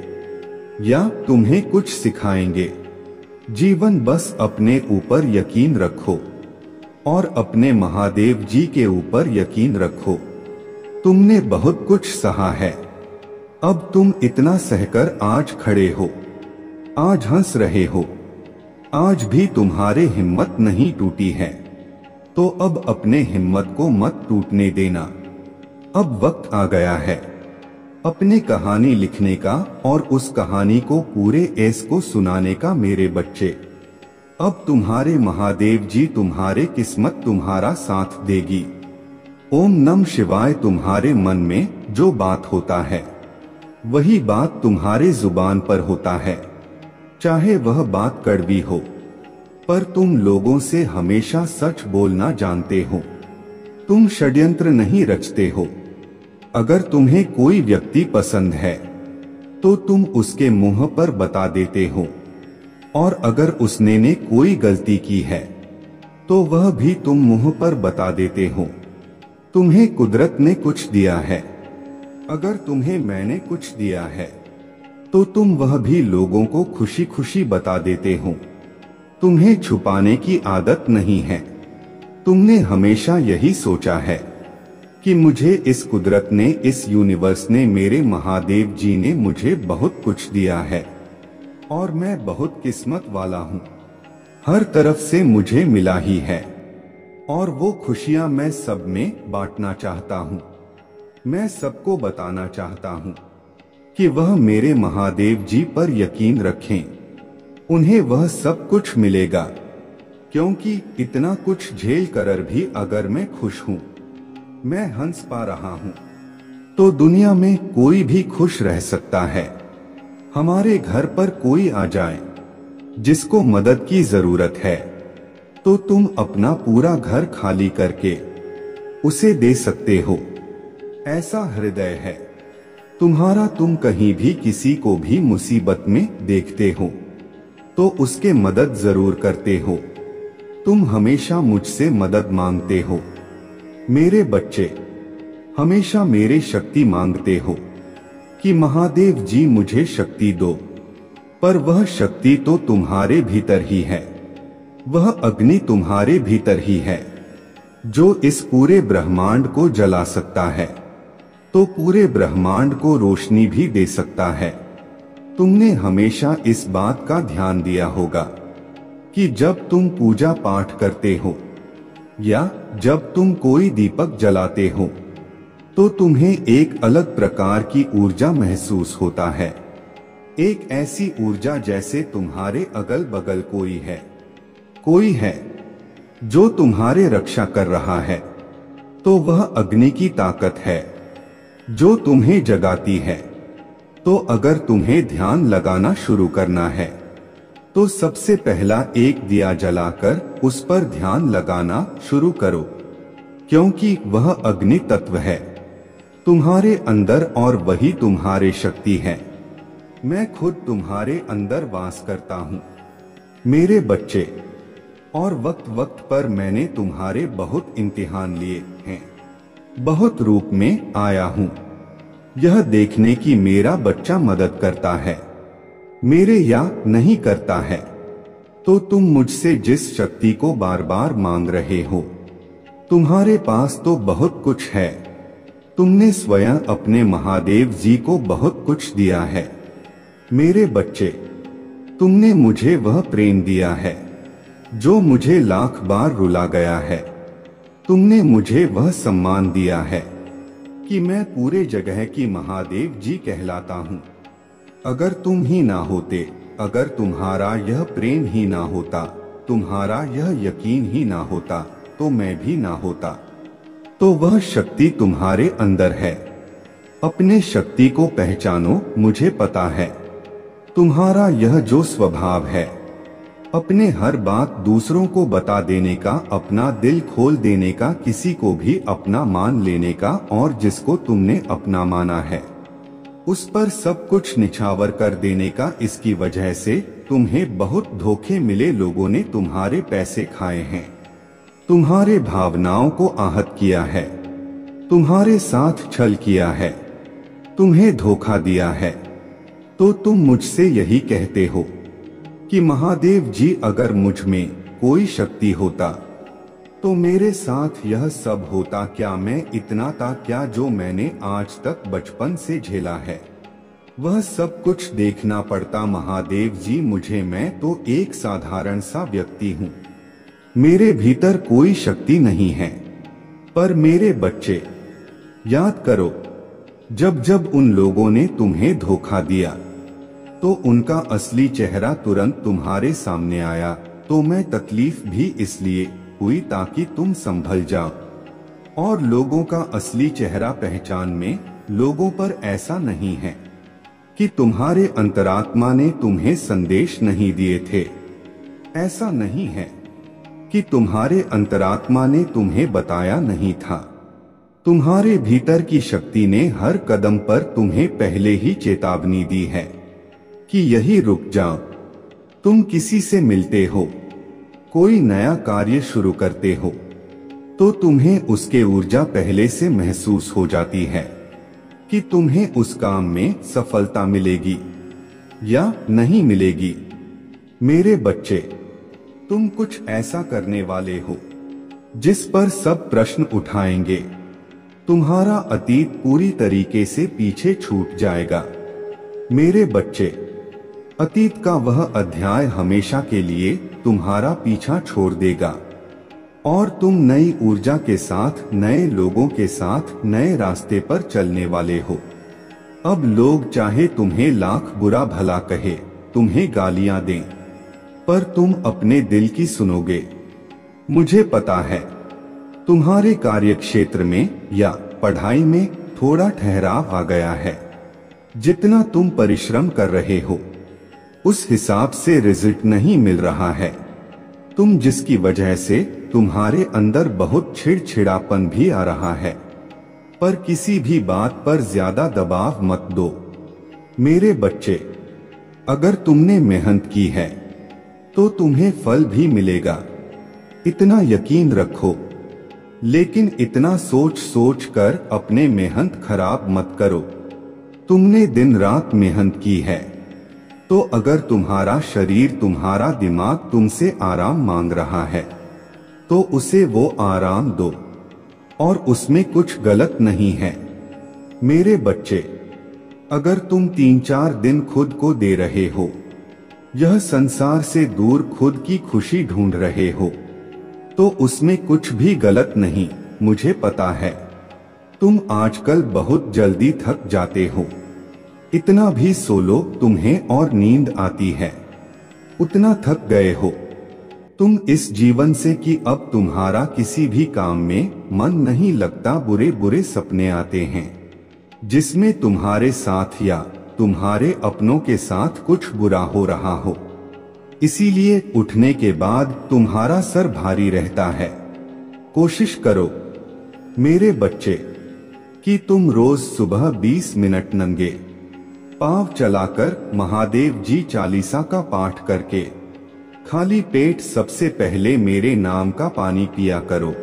या तुम्हें कुछ सिखाएंगे। जीवन बस अपने ऊपर यकीन रखो और अपने महादेव जी के ऊपर यकीन रखो। तुमने बहुत कुछ सहा है। अब तुम इतना सहकर आज खड़े हो, आज हंस रहे हो, आज भी तुम्हारे हिम्मत नहीं टूटी है। तो अब अपने हिम्मत को मत टूटने देना। अब वक्त आ गया है अपनी कहानी लिखने का और उस कहानी को पूरे ऐस को सुनाने का। मेरे बच्चे, अब तुम्हारे महादेव जी तुम्हारे किस्मत तुम्हारा साथ देगी। ओम नमः शिवाय। तुम्हारे मन में जो बात होता है वही बात तुम्हारे जुबान पर होता है, चाहे वह बात कड़वी हो, पर तुम लोगों से हमेशा सच बोलना जानते हो। तुम षड्यंत्र नहीं रचते हो। अगर तुम्हें कोई व्यक्ति पसंद है तो तुम उसके मुंह पर बता देते हो, और अगर उसने ने कोई गलती की है तो वह भी तुम मुंह पर बता देते हो। तुम्हें कुदरत ने कुछ दिया है, अगर तुम्हें मैंने कुछ दिया है तो तुम वह भी लोगों को खुशी खुशी बता देते हो। तुम्हें छुपाने की आदत नहीं है। तुमने हमेशा यही सोचा है कि मुझे इस कुदरत ने, इस यूनिवर्स ने, मेरे महादेव जी ने मुझे बहुत कुछ दिया है और मैं बहुत किस्मत वाला हूँ। हर तरफ से मुझे मिला ही है और वो खुशियाँ मैं सब में बांटना चाहता हूँ। मैं सबको बताना चाहता हूँ कि वह मेरे महादेव जी पर यकीन रखें, उन्हें वह सब कुछ मिलेगा, क्योंकि इतना कुछ झेल कर भी अगर मैं खुश हूँ, मैं हंस पा रहा हूँ, तो दुनिया में कोई भी खुश रह सकता है। हमारे घर पर कोई आ जाए जिसको मदद की जरूरत है, तो तुम अपना पूरा घर खाली करके उसे दे सकते हो। ऐसा हृदय है तुम्हारा। तुम कहीं भी किसी को भी मुसीबत में देखते हो तो उसके मदद जरूर करते हो। तुम हमेशा मुझसे मदद मांगते हो। मेरे बच्चे हमेशा मेरे शक्ति मांगते हो कि महादेव जी मुझे शक्ति दो, पर वह शक्ति तो तुम्हारे भीतर ही है। वह अग्नि तुम्हारे भीतर ही है जो इस पूरे ब्रह्मांड को जला सकता है, तो पूरे ब्रह्मांड को रोशनी भी दे सकता है। तुमने हमेशा इस बात का ध्यान दिया होगा कि जब तुम पूजा पाठ करते हो या जब तुम कोई दीपक जलाते हो तो तुम्हें एक अलग प्रकार की ऊर्जा महसूस होता है। एक ऐसी ऊर्जा जैसे तुम्हारे अगल बगल कोई है जो तुम्हारे रक्षा कर रहा है। तो वह अग्नि की ताकत है जो तुम्हें जगाती है। तो अगर तुम्हें ध्यान लगाना शुरू करना है तो सबसे पहला एक दिया जलाकर उस पर ध्यान लगाना शुरू करो, क्योंकि वह अग्नि तत्व है तुम्हारे अंदर और वही तुम्हारे शक्ति है। मैं खुद तुम्हारे अंदर वास करता हूँ मेरे बच्चे, और वक्त वक्त पर मैंने तुम्हारे बहुत इम्तिहान लिए हैं। बहुत रूप में आया हूँ यह देखने की मेरा बच्चा मदद करता है मेरे या नहीं करता है। तो तुम मुझसे जिस शक्ति को बार बार मांग रहे हो, तुम्हारे पास तो बहुत कुछ है। तुमने स्वयं अपने महादेव जी को बहुत कुछ दिया है मेरे बच्चे। तुमने मुझे वह प्रेम दिया है जो मुझे लाख बार रुला गया है। तुमने मुझे वह सम्मान दिया है कि मैं पूरे जगह की महादेव जी कहलाता हूँ। अगर तुम ही ना होते, अगर तुम्हारा यह प्रेम ही ना होता, तुम्हारा यह यकीन ही ना होता, तो मैं भी ना होता। तो वह शक्ति तुम्हारे अंदर है। अपने शक्ति को पहचानो। मुझे पता है तुम्हारा यह जो स्वभाव है, अपने हर बात दूसरों को बता देने का, अपना दिल खोल देने का, किसी को भी अपना मान लेने का, और जिसको तुमने अपना माना है उस पर सब कुछ निछावर कर देने का, इसकी वजह से तुम्हें बहुत धोखे मिले। लोगों ने तुम्हारे पैसे खाए हैं, तुम्हारे भावनाओं को आहत किया है, तुम्हारे साथ छल किया है, तुम्हें धोखा दिया है। तो तुम मुझसे यही कहते हो कि महादेव जी अगर मुझ में कोई शक्ति होता तो मेरे साथ यह सब होता क्या? मैं इतना था क्या जो मैंने आज तक बचपन से झेला है वह सब कुछ देखना पड़ता महादेव जी मुझे? मैं तो एक साधारण सा व्यक्ति हूँ, मेरे भीतर कोई शक्ति नहीं है। पर मेरे बच्चे याद करो, जब जब उन लोगों ने तुम्हें धोखा दिया तो उनका असली चेहरा तुरंत तुम्हारे सामने आया। तो मैं तकलीफ भी इसलिए हुई ताकि तुम संभल जाओ और लोगों का असली चेहरा पहचान में। लोगों पर ऐसा नहीं है कि तुम्हारे अंतरात्मा ने तुम्हें संदेश नहीं दिए थे, ऐसा नहीं है कि तुम्हारे अंतरात्मा ने तुम्हें बताया नहीं था। तुम्हारे भीतर की शक्ति ने हर कदम पर तुम्हें पहले ही चेतावनी दी है कि यही रुक जाओ। तुम किसी से मिलते हो, कोई नया कार्य शुरू करते हो, तो तुम्हें उसके ऊर्जा पहले से महसूस हो जाती है कि तुम्हें उस काम में सफलता मिलेगी या नहीं मिलेगी। मेरे बच्चे, तुम कुछ ऐसा करने वाले हो जिस पर सब प्रश्न उठाएंगे। तुम्हारा अतीत पूरी तरीके से पीछे छूट जाएगा। मेरे बच्चे, अतीत का वह अध्याय हमेशा के लिए तुम्हारा पीछा छोड़ देगा और तुम नई ऊर्जा के साथ, नए लोगों के साथ नए रास्ते पर चलने वाले हो। अब लोग चाहे तुम्हें लाख बुरा भला कहे, तुम्हें गालियां दें, पर तुम अपने दिल की सुनोगे। मुझे पता है तुम्हारे कार्यक्षेत्र में या पढ़ाई में थोड़ा ठहराव आ गया है। जितना तुम परिश्रम कर रहे हो उस हिसाब से रिजल्ट नहीं मिल रहा है। तुम जिसकी वजह से तुम्हारे अंदर बहुत चिड़चिड़ापन भी आ रहा है, पर किसी भी बात पर ज्यादा दबाव मत दो। मेरे बच्चे, अगर तुमने मेहनत की है तो तुम्हें फल भी मिलेगा, इतना यकीन रखो। लेकिन इतना सोच सोच कर अपने मेहनत खराब मत करो। तुमने दिन रात मेहनत की है, तो अगर तुम्हारा शरीर, तुम्हारा दिमाग तुमसे आराम मांग रहा है तो उसे वो आराम दो, और उसमें कुछ गलत नहीं है। मेरे बच्चे, अगर तुम 3-4 दिन खुद को दे रहे हो, यह संसार से दूर खुद की खुशी ढूंढ रहे हो, तो उसमें कुछ भी गलत नहीं। मुझे पता है तुम आजकल बहुत जल्दी थक जाते हो। इतना भी सो लो तुम्हें और नींद आती है, उतना थक गए हो तुम इस जीवन से कि अब तुम्हारा किसी भी काम में मन नहीं लगता। बुरे बुरे सपने आते हैं जिसमें तुम्हारे साथ या तुम्हारे अपनों के साथ कुछ बुरा हो रहा हो। इसीलिए उठने के बाद तुम्हारा सर भारी रहता है। कोशिश करो मेरे बच्चे कि तुम रोज सुबह 20 मिनट नंगे पांव चलाकर महादेव जी चालीसा का पाठ करके खाली पेट सबसे पहले मेरे नाम का पानी पिया करो।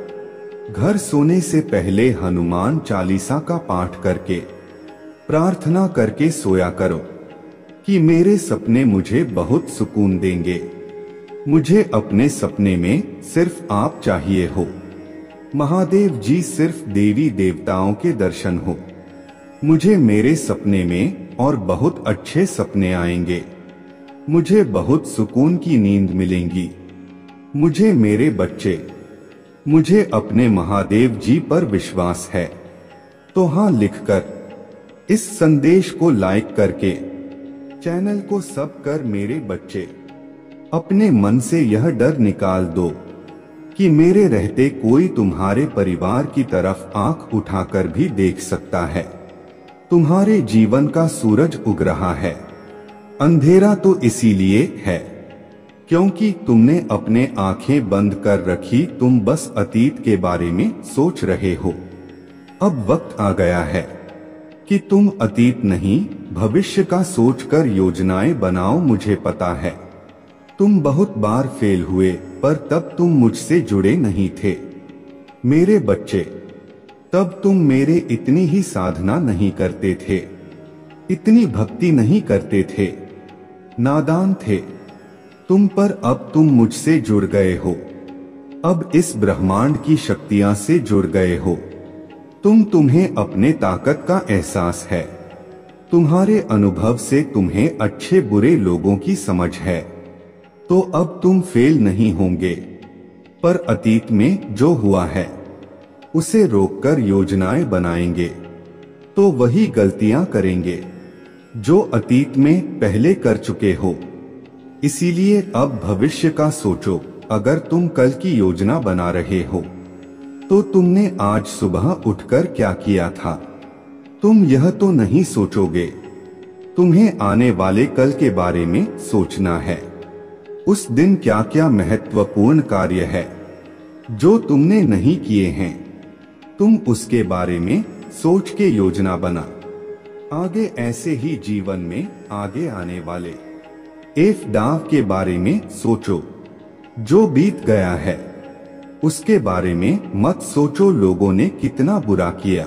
घर सोने से पहले हनुमान चालीसा का पाठ करके प्रार्थना करके सोया करो कि मेरे सपने मुझे बहुत सुकून देंगे। मुझे अपने सपने में सिर्फ आप चाहिए हो। महादेव जी सिर्फ देवी देवताओं के दर्शन हो। मुझे मेरे सपने में और बहुत अच्छे सपने आएंगे। मुझे बहुत सुकून की नींद मिलेंगी। मुझे मेरे बच्चे, मुझे अपने महादेव जी पर विश्वास है। तो हाँ लिखकर इस संदेश को लाइक करके चैनल को सब कर मेरे बच्चे अपने मन से यह डर निकाल दो कि मेरे रहते कोई तुम्हारे परिवार की तरफ आंख उठाकर भी देख सकता है। तुम्हारे जीवन का सूरज उग रहा है। अंधेरा तो इसीलिए है क्योंकि तुमने अपने आंखें बंद कर रखी। तुम बस अतीत के बारे में सोच रहे हो। अब वक्त आ गया है कि तुम अतीत नहीं भविष्य का सोचकर योजनाएं बनाओ। मुझे पता है तुम बहुत बार फेल हुए, पर तब तुम मुझसे जुड़े नहीं थे। मेरे बच्चे, तब तुम मेरे इतनी ही साधना नहीं करते थे, इतनी भक्ति नहीं करते थे, नादान थे तुम। पर अब तुम मुझसे जुड़ गए हो। अब इस ब्रह्मांड की शक्तियां से जुड़ गए हो। तुम्हें अपने ताकत का एहसास है। तुम्हारे अनुभव से तुम्हें अच्छे बुरे लोगों की समझ है। तो अब तुम फेल नहीं होंगे। पर अतीत में जो हुआ है उसे रोककर योजनाएं बनाएंगे तो वही गलतियां करेंगे जो अतीत में पहले कर चुके हो। इसीलिए अब भविष्य का सोचो। अगर तुम कल की योजना बना रहे हो तो तुमने आज सुबह उठकर क्या किया था। तुम यह तो नहीं सोचोगे। तुम्हें आने वाले कल के बारे में सोचना है। उस दिन क्या क्या महत्वपूर्ण कार्य है जो तुमने नहीं किए हैं। तुम उसके बारे में सोच के योजना बना। आगे ऐसे ही जीवन में आगे आने वाले एफ डाव के बारे में सोचो। जो बीत गया है उसके बारे में मत सोचो। लोगों ने कितना बुरा किया,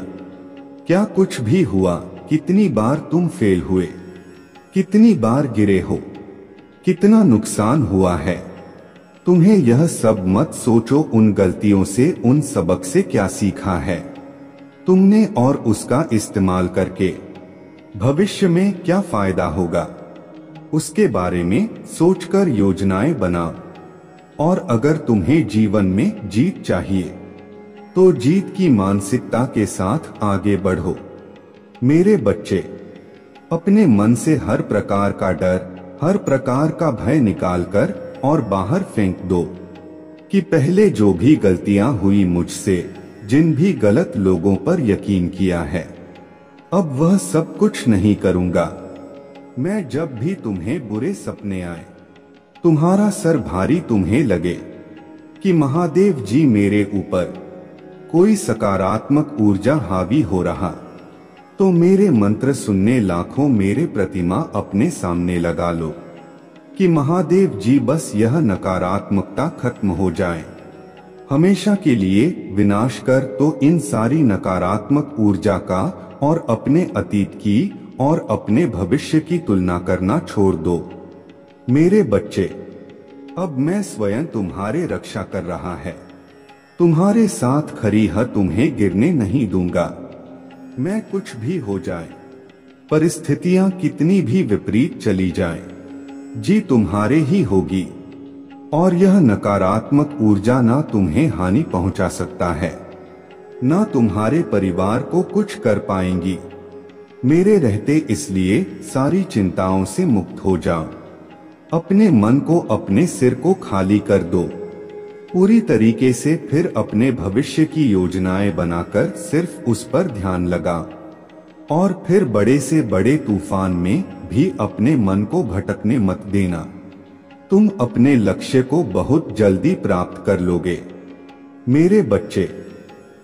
क्या कुछ भी हुआ, कितनी बार तुम फेल हुए, कितनी बार गिरे हो, कितना नुकसान हुआ है। तुम्हें यह सब मत सोचो। उन गलतियों से, उन सबक से क्या सीखा है। तुमने और उसका इस्तेमाल करके भविष्य में क्या फायदा होगा, उसके बारे में सोचकर योजनाएं बनाओ। और अगर तुम्हें जीवन में जीत चाहिए तो जीत की मानसिकता के साथ आगे बढ़ो। मेरे बच्चे, अपने मन से हर प्रकार का डर, हर प्रकार का भय निकालकर और बाहर फेंक दो कि पहले जो भी गलतियां हुई मुझसे, जिन भी गलत लोगों पर यकीन किया है, अब वह सब कुछ नहीं करूंगा। मैं जब भी तुम्हें बुरे सपने आए, तुम्हारा सर भारी तुम्हें लगे कि महादेव जी मेरे ऊपर कोई सकारात्मक ऊर्जा हावी हो रहा, तो मेरे मंत्र सुनने लाखों मेरे प्रतिमा अपने सामने लगा लो कि महादेव जी बस यह नकारात्मकता खत्म हो जाए, हमेशा के लिए विनाश कर। तो इन सारी नकारात्मक ऊर्जा का और अपने अतीत की और अपने भविष्य की तुलना करना छोड़ दो। मेरे बच्चे, अब मैं स्वयं तुम्हारे रक्षा कर रहा है, तुम्हारे साथ खड़ी है, तुम्हें गिरने नहीं दूंगा। मैं कुछ भी हो जाए, परिस्थितियां कितनी भी विपरीत चली जाएं, जी तुम्हारे ही होगी और यह नकारात्मक ऊर्जा ना तुम्हें हानि पहुंचा सकता है, ना तुम्हारे परिवार को कुछ कर पाएंगी। मेरे रहते इसलिए सारी चिंताओं से मुक्त हो जाओ। अपने मन को, अपने सिर को खाली कर दो पूरी तरीके से, फिर अपने भविष्य की योजनाएं बनाकर सिर्फ उस पर ध्यान लगा। और फिर बड़े से बड़े तूफान में भी अपने मन को भटकने मत देना। तुम अपने लक्ष्य को बहुत जल्दी प्राप्त कर लोगे। मेरे बच्चे,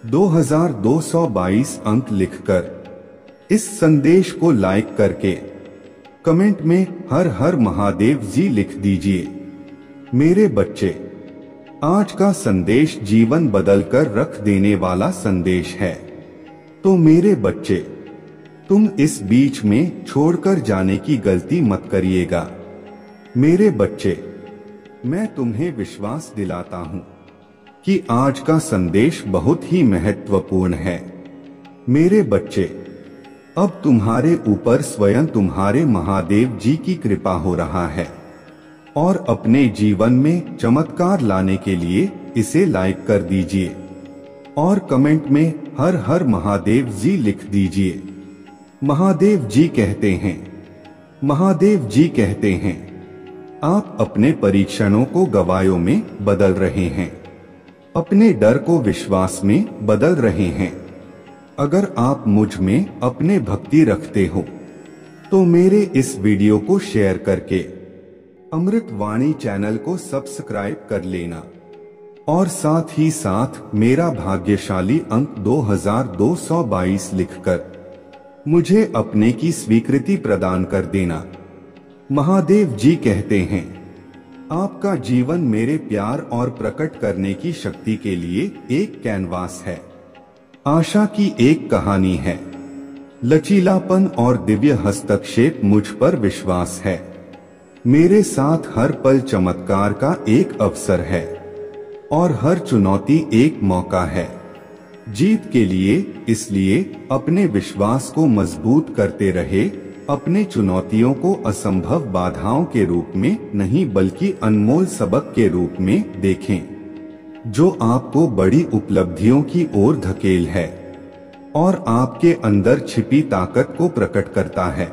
2222 अंक लिखकर इस संदेश को लाइक करके कमेंट में हर हर महादेव जी लिख दीजिए। मेरे बच्चे, आज का संदेश जीवन बदलकर रख देने वाला संदेश है। तो मेरे बच्चे, तुम इस बीच में छोड़कर जाने की गलती मत करिएगा। मेरे बच्चे, मैं तुम्हें विश्वास दिलाता हूं कि आज का संदेश बहुत ही महत्वपूर्ण है। मेरे बच्चे, अब तुम्हारे ऊपर स्वयं तुम्हारे महादेव जी की कृपा हो रहा है और अपने जीवन में चमत्कार लाने के लिए इसे लाइक कर दीजिए और कमेंट में हर हर महादेव जी लिख दीजिए। महादेव जी कहते हैं, महादेव जी कहते हैं, आप अपने परीक्षणों को गवायों में बदल रहे हैं, अपने डर को विश्वास में बदल रहे हैं। अगर आप मुझ में अपने भक्ति रखते हो तो मेरे इस वीडियो को शेयर करके अमृत वाणी चैनल को सब्सक्राइब कर लेना और साथ ही साथ मेरा भाग्यशाली अंक 2222 लिखकर मुझे अपने की स्वीकृति प्रदान कर देना। महादेव जी कहते हैं, आपका जीवन मेरे प्यार और प्रकट करने की शक्ति के लिए एक कैनवास है, आशा की एक कहानी है। लचीलापन और दिव्य हस्तक्षेप मुझ पर विश्वास है। मेरे साथ हर पल चमत्कार का एक अवसर है और हर चुनौती एक मौका है जीत के लिए। इसलिए अपने विश्वास को मजबूत करते रहे, अपने चुनौतियों को असंभव बाधाओं के रूप में नहीं बल्कि अनमोल सबक के रूप में देखें, जो आपको बड़ी उपलब्धियों की ओर धकेल है और आपके अंदर छिपी ताकत को प्रकट करता है।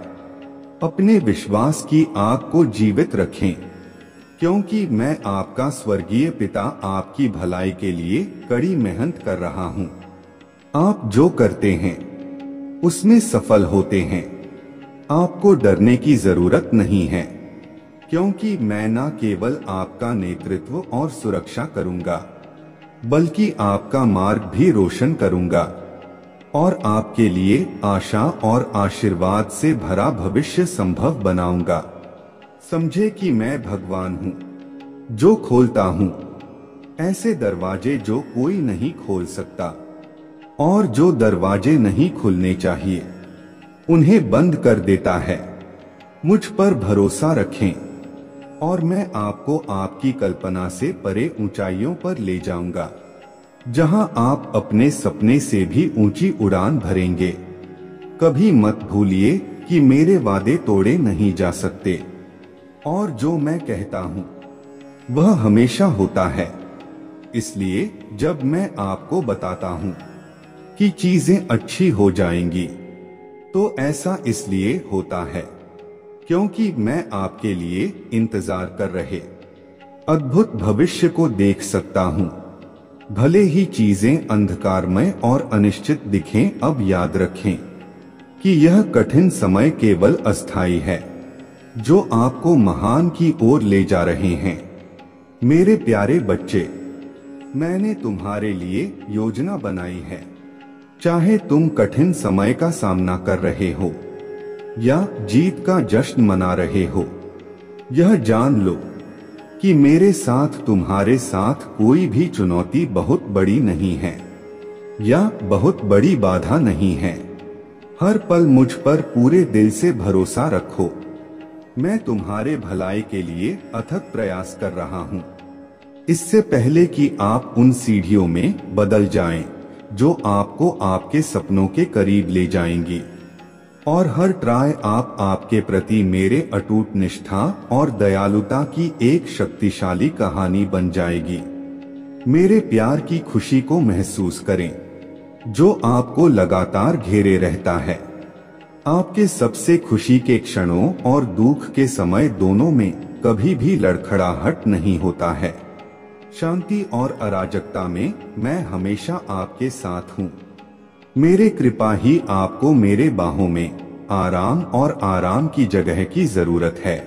अपने विश्वास की आग को जीवित रखें, क्योंकि मैं आपका स्वर्गीय पिता आपकी भलाई के लिए कड़ी मेहनत कर रहा हूँ। आप जो करते हैं उसमें सफल होते हैं। आपको डरने की जरूरत नहीं है, क्योंकि मैं न केवल आपका नेतृत्व और सुरक्षा करूंगा, बल्कि आपका मार्ग भी रोशन करूंगा और आपके लिए आशा और आशीर्वाद से भरा भविष्य संभव बनाऊंगा। समझे कि मैं भगवान हूँ जो खोलता हूँ ऐसे दरवाजे जो कोई नहीं खोल सकता, और जो दरवाजे नहीं खुलने चाहिए उन्हें बंद कर देता है। मुझ पर भरोसा रखें और मैं आपको आपकी कल्पना से परे ऊंचाइयों पर ले जाऊंगा। जहां आप अपने सपने से भी ऊंची उड़ान भरेंगे। कभी मत भूलिए कि मेरे वादे तोड़े नहीं जा सकते, और जो मैं कहता हूँ वह हमेशा होता है। इसलिए जब मैं आपको बताता हूँ कि चीजें अच्छी हो जाएंगी, तो ऐसा इसलिए होता है क्योंकि मैं आपके लिए इंतजार कर रहे अद्भुत भविष्य को देख सकता हूँ। भले ही चीजें अंधकारमय और अनिश्चित दिखें, अब याद रखें कि यह कठिन समय केवल अस्थायी है, जो आपको महान की ओर ले जा रहे हैं। मेरे प्यारे बच्चे, मैंने तुम्हारे लिए योजना बनाई है। चाहे तुम कठिन समय का सामना कर रहे हो या जीत का जश्न मना रहे हो, यह जान लो कि मेरे साथ तुम्हारे साथ कोई भी चुनौती बहुत बड़ी नहीं है या बहुत बड़ी बाधा नहीं है। हर पल मुझ पर पूरे दिल से भरोसा रखो। मैं तुम्हारे भलाई के लिए अथक प्रयास कर रहा हूँ, इससे पहले कि आप उन सीढ़ियों में बदल जाएं, जो आपको आपके सपनों के करीब ले जाएंगी। और हर ट्राई आपके प्रति मेरे अटूट निष्ठा और दयालुता की एक शक्तिशाली कहानी बन जाएगी। मेरे प्यार की खुशी को महसूस करें, जो आपको लगातार घेरे रहता है। आपके सबसे खुशी के क्षणों और दुख के समय दोनों में कभी भी लड़खड़ाहट नहीं होता है। शांति और अराजकता में मैं हमेशा आपके साथ हूँ। मेरे कृपा ही आपको मेरे बाहों में आराम और आराम की जगह की जरूरत है।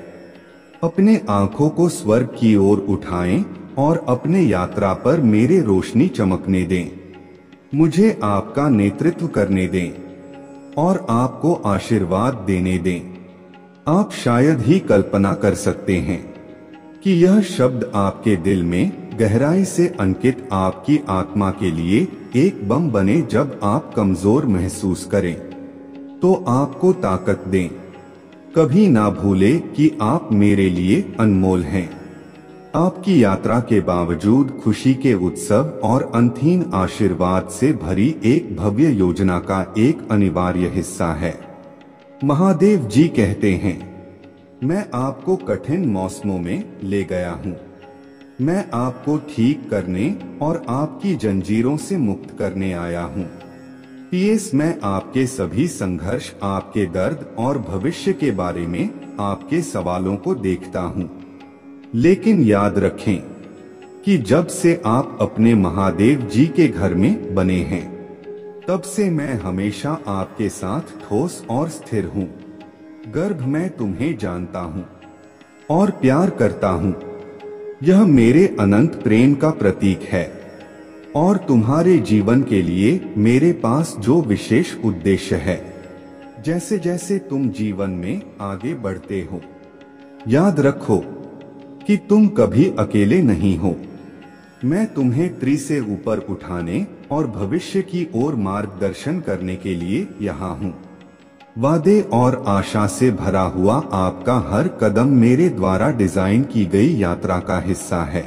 अपने आंखों को स्वर्ग की ओर उठाएं और अपने यात्रा पर मेरे रोशनी चमकने दें। मुझे आपका नेतृत्व करने दें और आपको आशीर्वाद देने दें। आप शायद ही कल्पना कर सकते हैं कि यह शब्द आपके दिल में गहराई से अंकित आपकी आत्मा के लिए एक बम बने। जब आप कमजोर महसूस करें तो आपको ताकत दें। कभी ना भूले कि आप मेरे लिए अनमोल हैं। आपकी यात्रा के बावजूद खुशी के उत्सव और अनथीन आशीर्वाद से भरी एक भव्य योजना का एक अनिवार्य हिस्सा है। महादेव जी कहते हैं, मैं आपको कठिन मौसमों में ले गया हूँ। मैं आपको ठीक करने और आपकी जंजीरों से मुक्त करने आया हूँ। पीएस, मैं आपके सभी संघर्ष, आपके दर्द और भविष्य के बारे में आपके सवालों को देखता हूँ। लेकिन याद रखें कि जब से आप अपने महादेव जी के घर में बने हैं, तब से मैं हमेशा आपके साथ ठोस और स्थिर हूँ। गर्भ में तुम्हें जानता हूँ और प्यार करता हूँ। यह मेरे अनंत प्रेम का प्रतीक है और तुम्हारे जीवन के लिए मेरे पास जो विशेष उद्देश्य है। जैसे जैसे तुम जीवन में आगे बढ़ते हो, याद रखो कि तुम कभी अकेले नहीं हो। मैं तुम्हें त्रि से ऊपर उठाने और भविष्य की ओर मार्गदर्शन करने के लिए यहाँ हूँ। वादे और आशा से भरा हुआ आपका हर कदम मेरे द्वारा डिजाइन की गई यात्रा का हिस्सा है,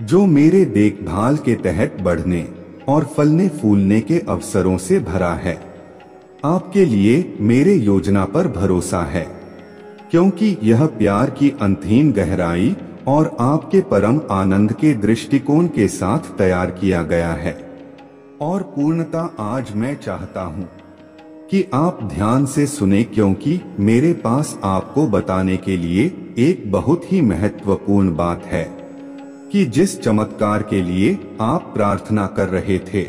जो मेरे देखभाल के तहत बढ़ने और फलने फूलने के अवसरों से भरा है। आपके लिए मेरे योजना पर भरोसा है, क्योंकि यह प्यार की अनंत गहराई और आपके परम आनंद के दृष्टिकोण के साथ तैयार किया गया है। और पूर्णता, आज मैं चाहता हूँ कि आप ध्यान से सुने, क्योंकि मेरे पास आपको बताने के लिए एक बहुत ही महत्वपूर्ण बात है कि जिस चमत्कार के लिए आप प्रार्थना कर रहे थे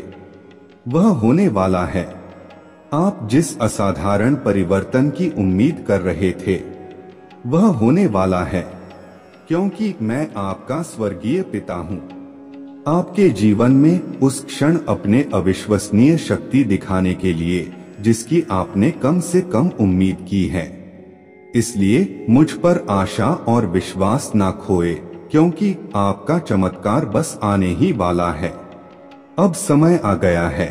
वह होने वाला है। आप जिस असाधारण परिवर्तन की उम्मीद कर रहे थे वह होने वाला है, क्योंकि मैं आपका स्वर्गीय पिता हूँ। आपके जीवन में उस क्षण अपने अविश्वसनीय शक्ति दिखाने के लिए जिसकी आपने कम से कम उम्मीद की है। इसलिए मुझ पर आशा और विश्वास ना खोए, क्योंकि आपका चमत्कार बस आने ही वाला है। अब समय आ गया है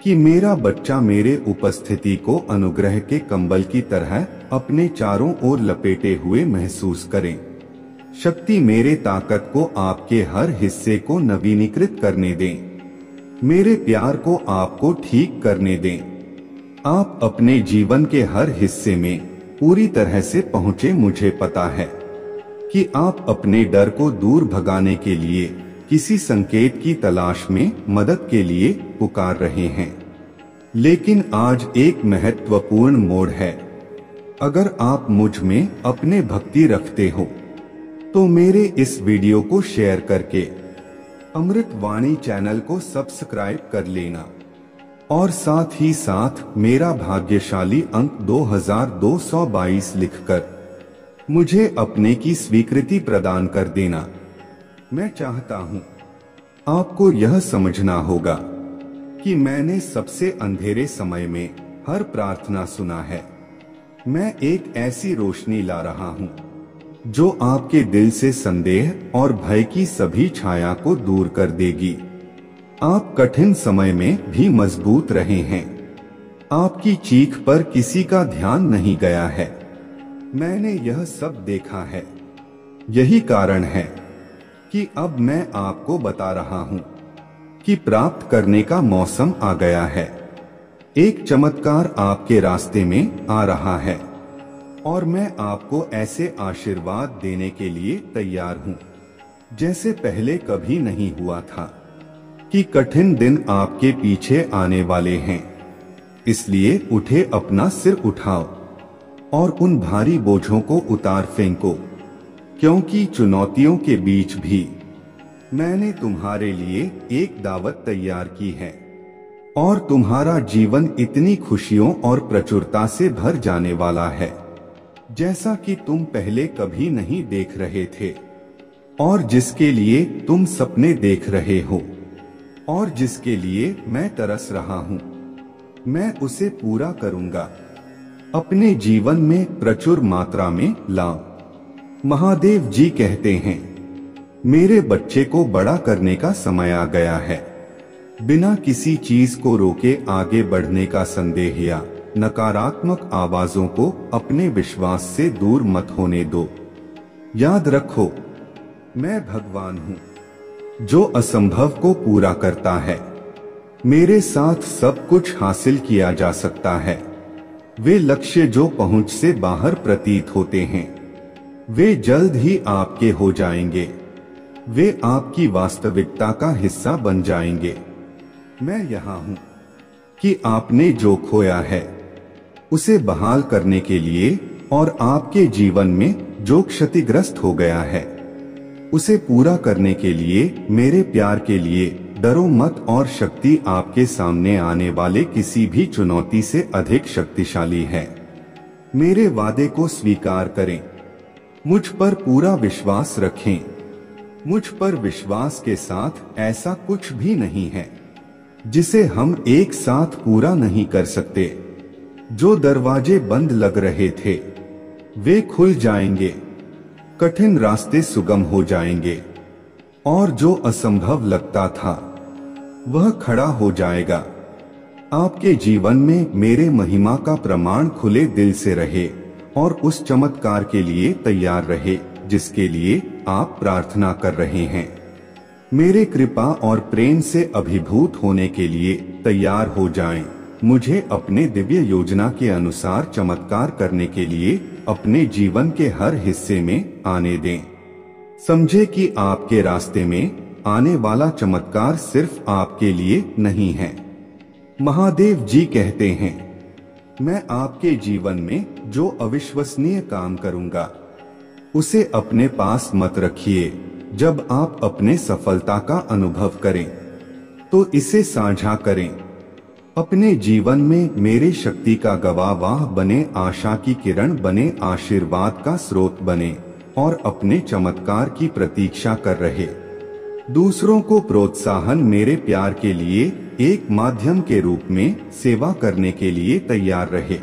कि मेरा बच्चा मेरे उपस्थिति को अनुग्रह के कंबल की तरह अपने चारों ओर लपेटे हुए महसूस करें। शक्ति मेरे ताकत को आपके हर हिस्से को नवीनीकृत करने दें। मेरे प्यार को आपको ठीक करने दें। आप अपने जीवन के हर हिस्से में पूरी तरह से पहुंचे। मुझे पता है कि आप अपने डर को दूर भगाने के लिए किसी संकेत की तलाश में मदद के लिए पुकार रहे हैं। लेकिन आज एक महत्वपूर्ण मोड़ है। अगर आप मुझ में अपने भक्ति रखते हो तो मेरे इस वीडियो को शेयर करके अमृतवाणी चैनल को सब्सक्राइब कर लेना और साथ ही साथ मेरा भाग्यशाली अंक 2222 लिखकर मुझे अपने की स्वीकृति प्रदान कर देना। मैं चाहता हूं आपको यह समझना होगा कि मैंने सबसे अंधेरे समय में हर प्रार्थना सुना है। मैं एक ऐसी रोशनी ला रहा हूं जो आपके दिल से संदेह और भय की सभी छाया को दूर कर देगी। आप कठिन समय में भी मजबूत रहे हैं। आपकी चीख पर किसी का ध्यान नहीं गया है। मैंने यह सब देखा है। यही कारण है कि अब मैं आपको बता रहा हूं कि प्राप्त करने का मौसम आ गया है। एक चमत्कार आपके रास्ते में आ रहा है और मैं आपको ऐसे आशीर्वाद देने के लिए तैयार हूं जैसे पहले कभी नहीं हुआ था। कि कठिन दिन आपके पीछे आने वाले हैं, इसलिए उठे अपना सिर उठाओ और उन भारी बोझों को उतार फेंको, क्योंकि चुनौतियों के बीच भी मैंने तुम्हारे लिए एक दावत तैयार की है और तुम्हारा जीवन इतनी खुशियों और प्रचुरता से भर जाने वाला है जैसा कि तुम पहले कभी नहीं देख रहे थे, और जिसके लिए तुम सपने देख रहे हो और जिसके लिए मैं तरस रहा हूं, मैं उसे पूरा करूंगा। अपने जीवन में प्रचुर मात्रा में लाओ। महादेव जी कहते हैं, मेरे बच्चे को बड़ा करने का समय आ गया है। बिना किसी चीज को रोके आगे बढ़ने का संदेह या नकारात्मक आवाजों को अपने विश्वास से दूर मत होने दो। याद रखो, मैं भगवान हूं जो असंभव को पूरा करता है। मेरे साथ सब कुछ हासिल किया जा सकता है। वे लक्ष्य जो पहुंच से बाहर प्रतीत होते हैं, वे जल्द ही आपके हो जाएंगे। वे आपकी वास्तविकता का हिस्सा बन जाएंगे। मैं यहाँ हूँ कि आपने जो खोया है उसे बहाल करने के लिए और आपके जीवन में जो क्षतिग्रस्त हो गया है उसे पूरा करने के लिए। मेरे प्यार के लिए डरो मत, और शक्ति आपके सामने आने वाले किसी भी चुनौती से अधिक शक्तिशाली है। मेरे वादे को स्वीकार करें। मुझ पर पूरा विश्वास रखें। मुझ पर विश्वास के साथ ऐसा कुछ भी नहीं है जिसे हम एक साथ पूरा नहीं कर सकते। जो दरवाजे बंद लग रहे थे वे खुल जाएंगे, कठिन रास्ते सुगम हो जाएंगे और जो असंभव लगता था वह खड़ा हो जाएगा। आपके जीवन में मेरे महिमा का प्रमाण खुले दिल से रहे और उस चमत्कार के लिए तैयार रहे जिसके लिए आप प्रार्थना कर रहे हैं। मेरे कृपा और प्रेम से अभिभूत होने के लिए तैयार हो जाएं। मुझे अपने दिव्य योजना के अनुसार चमत्कार करने के लिए अपने जीवन के हर हिस्से में आने दें। समझे कि आपके रास्ते में आने वाला चमत्कार सिर्फ आपके लिए नहीं है। महादेव जी कहते हैं, मैं आपके जीवन में जो अविश्वसनीय काम करूंगा उसे अपने पास मत रखिए। जब आप अपने सफलता का अनुभव करें तो इसे साझा करें। अपने जीवन में मेरे शक्ति का गवाह बने, आशा की किरण बने, आशीर्वाद का स्रोत बने और अपने चमत्कार की प्रतीक्षा कर रहे दूसरों को प्रोत्साहन मेरे प्यार के लिए एक माध्यम के रूप में सेवा करने के लिए तैयार रहे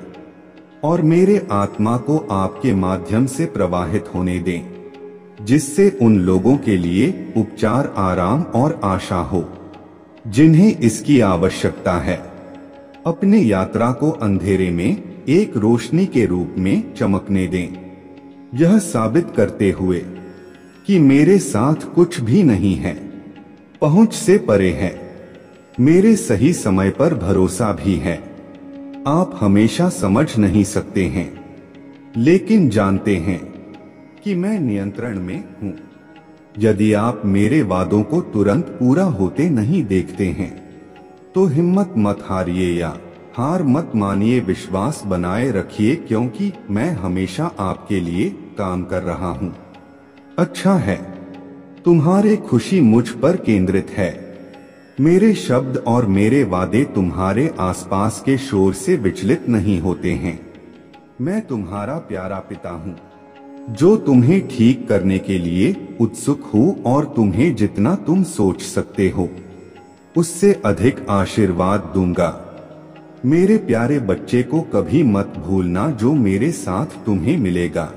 और मेरे आत्मा को आपके माध्यम से प्रवाहित होने दें, जिससे उन लोगों के लिए उपचार, आराम और आशा हो जिन्हें इसकी आवश्यकता है। अपने यात्रा को अंधेरे में एक रोशनी के रूप में चमकने दें, यह साबित करते हुए कि मेरे साथ कुछ भी नहीं है, पहुंच से परे है। मेरे सही समय पर भरोसा भी है। आप हमेशा समझ नहीं सकते हैं, लेकिन जानते हैं कि मैं नियंत्रण में हूं। यदि आप मेरे वादों को तुरंत पूरा होते नहीं देखते हैं, तो हिम्मत मत हारिए या हार मत मानिए, विश्वास बनाए रखिए, क्योंकि मैं हमेशा आपके लिए काम कर रहा हूं। अच्छा है, तुम्हारी खुशी मुझ पर केंद्रित है। मेरे शब्द और मेरे वादे तुम्हारे आसपास के शोर से विचलित नहीं होते हैं। मैं तुम्हारा प्यारा पिता हूं, जो तुम्हें ठीक करने के लिए उत्सुक हूं और तुम्हें जितना तुम सोच सकते हो उससे अधिक आशीर्वाद दूंगा। मेरे प्यारे बच्चे को कभी मत भूलना जो मेरे साथ तुम्हें मिलेगा।